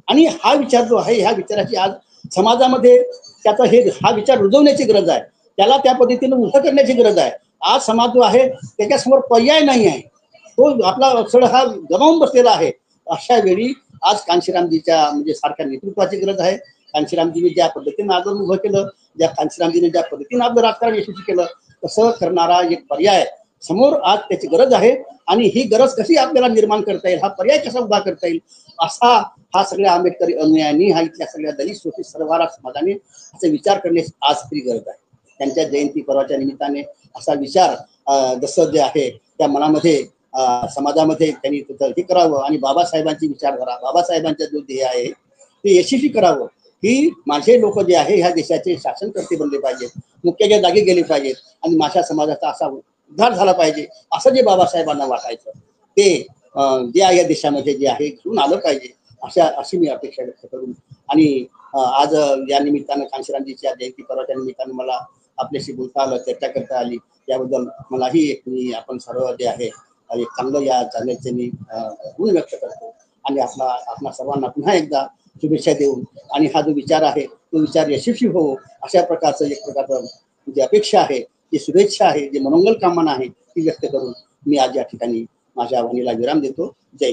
S1: आणि हा विचार जो आहे, ह्या विचाराची आज समाजामध्ये त्याचा हा विचार रुजवण्याची गरज आहे, त्याला त्या पद्धतीने उभं करण्याची गरज आहे. आज समाज जो आहे त्याच्यासमोर पर्याय नाही आहे, तो आपला अक्षर हा गमावून बसलेला आहे. अशा वेळी आज कांशीरामजीच्या म्हणजे सारख्या नेतृत्वाची गरज आहे. कांशीरामजीने ज्या पद्धतीने आंदोलन उभं केलं, ज्या कांशीरामजीने ज्या पद्धतीने आपलं राजकारण यशस्वी केलं, तसं करणारा एक पर्याय समोर आज त्याची गरज आहे. आणि ही गरज कशी आपल्याला निर्माण करता येईल, हा पर्याय कसा उभा करता येईल, असा हा सगळ्या आंबेडकरी अनुयायांनी, हा इथल्या सगळ्या दलित शोषित सर्वांना समाजाने असे विचार करण्याची आज तरी गरज आहे. त्यांच्या जयंती पर्वाच्या निमित्ताने असा विचार जसं जे आहे त्या मनामध्ये समाजामध्ये त्यांनी हे करावं आणि बाबासाहेबांची विचारधारा, बाबासाहेबांचा जो ध्येय आहे ते यशस्वी करावं. की माझे लोक जे आहे ह्या देशाचे शासनकर्ते बनले पाहिजेत, मुख्याच्या जागी गेले पाहिजेत आणि माझ्या समाजाचा असा उद्धार झाला पाहिजे, असं जे बाबासाहेबांना वाटायचं ते जे या देशामध्ये जे आहे घेऊन आलं पाहिजे, अशी मी अपेक्षा व्यक्त करून आणि आज या निमित्तानं कांशीरामजीच्या जयंती पर्वाच्या निमित्तानं मला आपल्याशी बोलता आलं, चर्चा करता आली, त्याबद्दल मलाही मी आपण सर्व जे आहे एक चांगलं या चॅनलचे मी गुण व्यक्त करतो. आणि आपणा सर्वांना पुन्हा एकदा शुभेच्छा देऊन आणि हा जो विचार आहे तो विचार यशस्वी हो अशा प्रकारचं एक प्रकारचं जी अपेक्षा आहे, जी शुभेच्छा आहे, जी मनोंगल कामना आहे ती व्यक्त करून मी आज या ठिकाणी माझ्या वाणीला विराम देतो. जय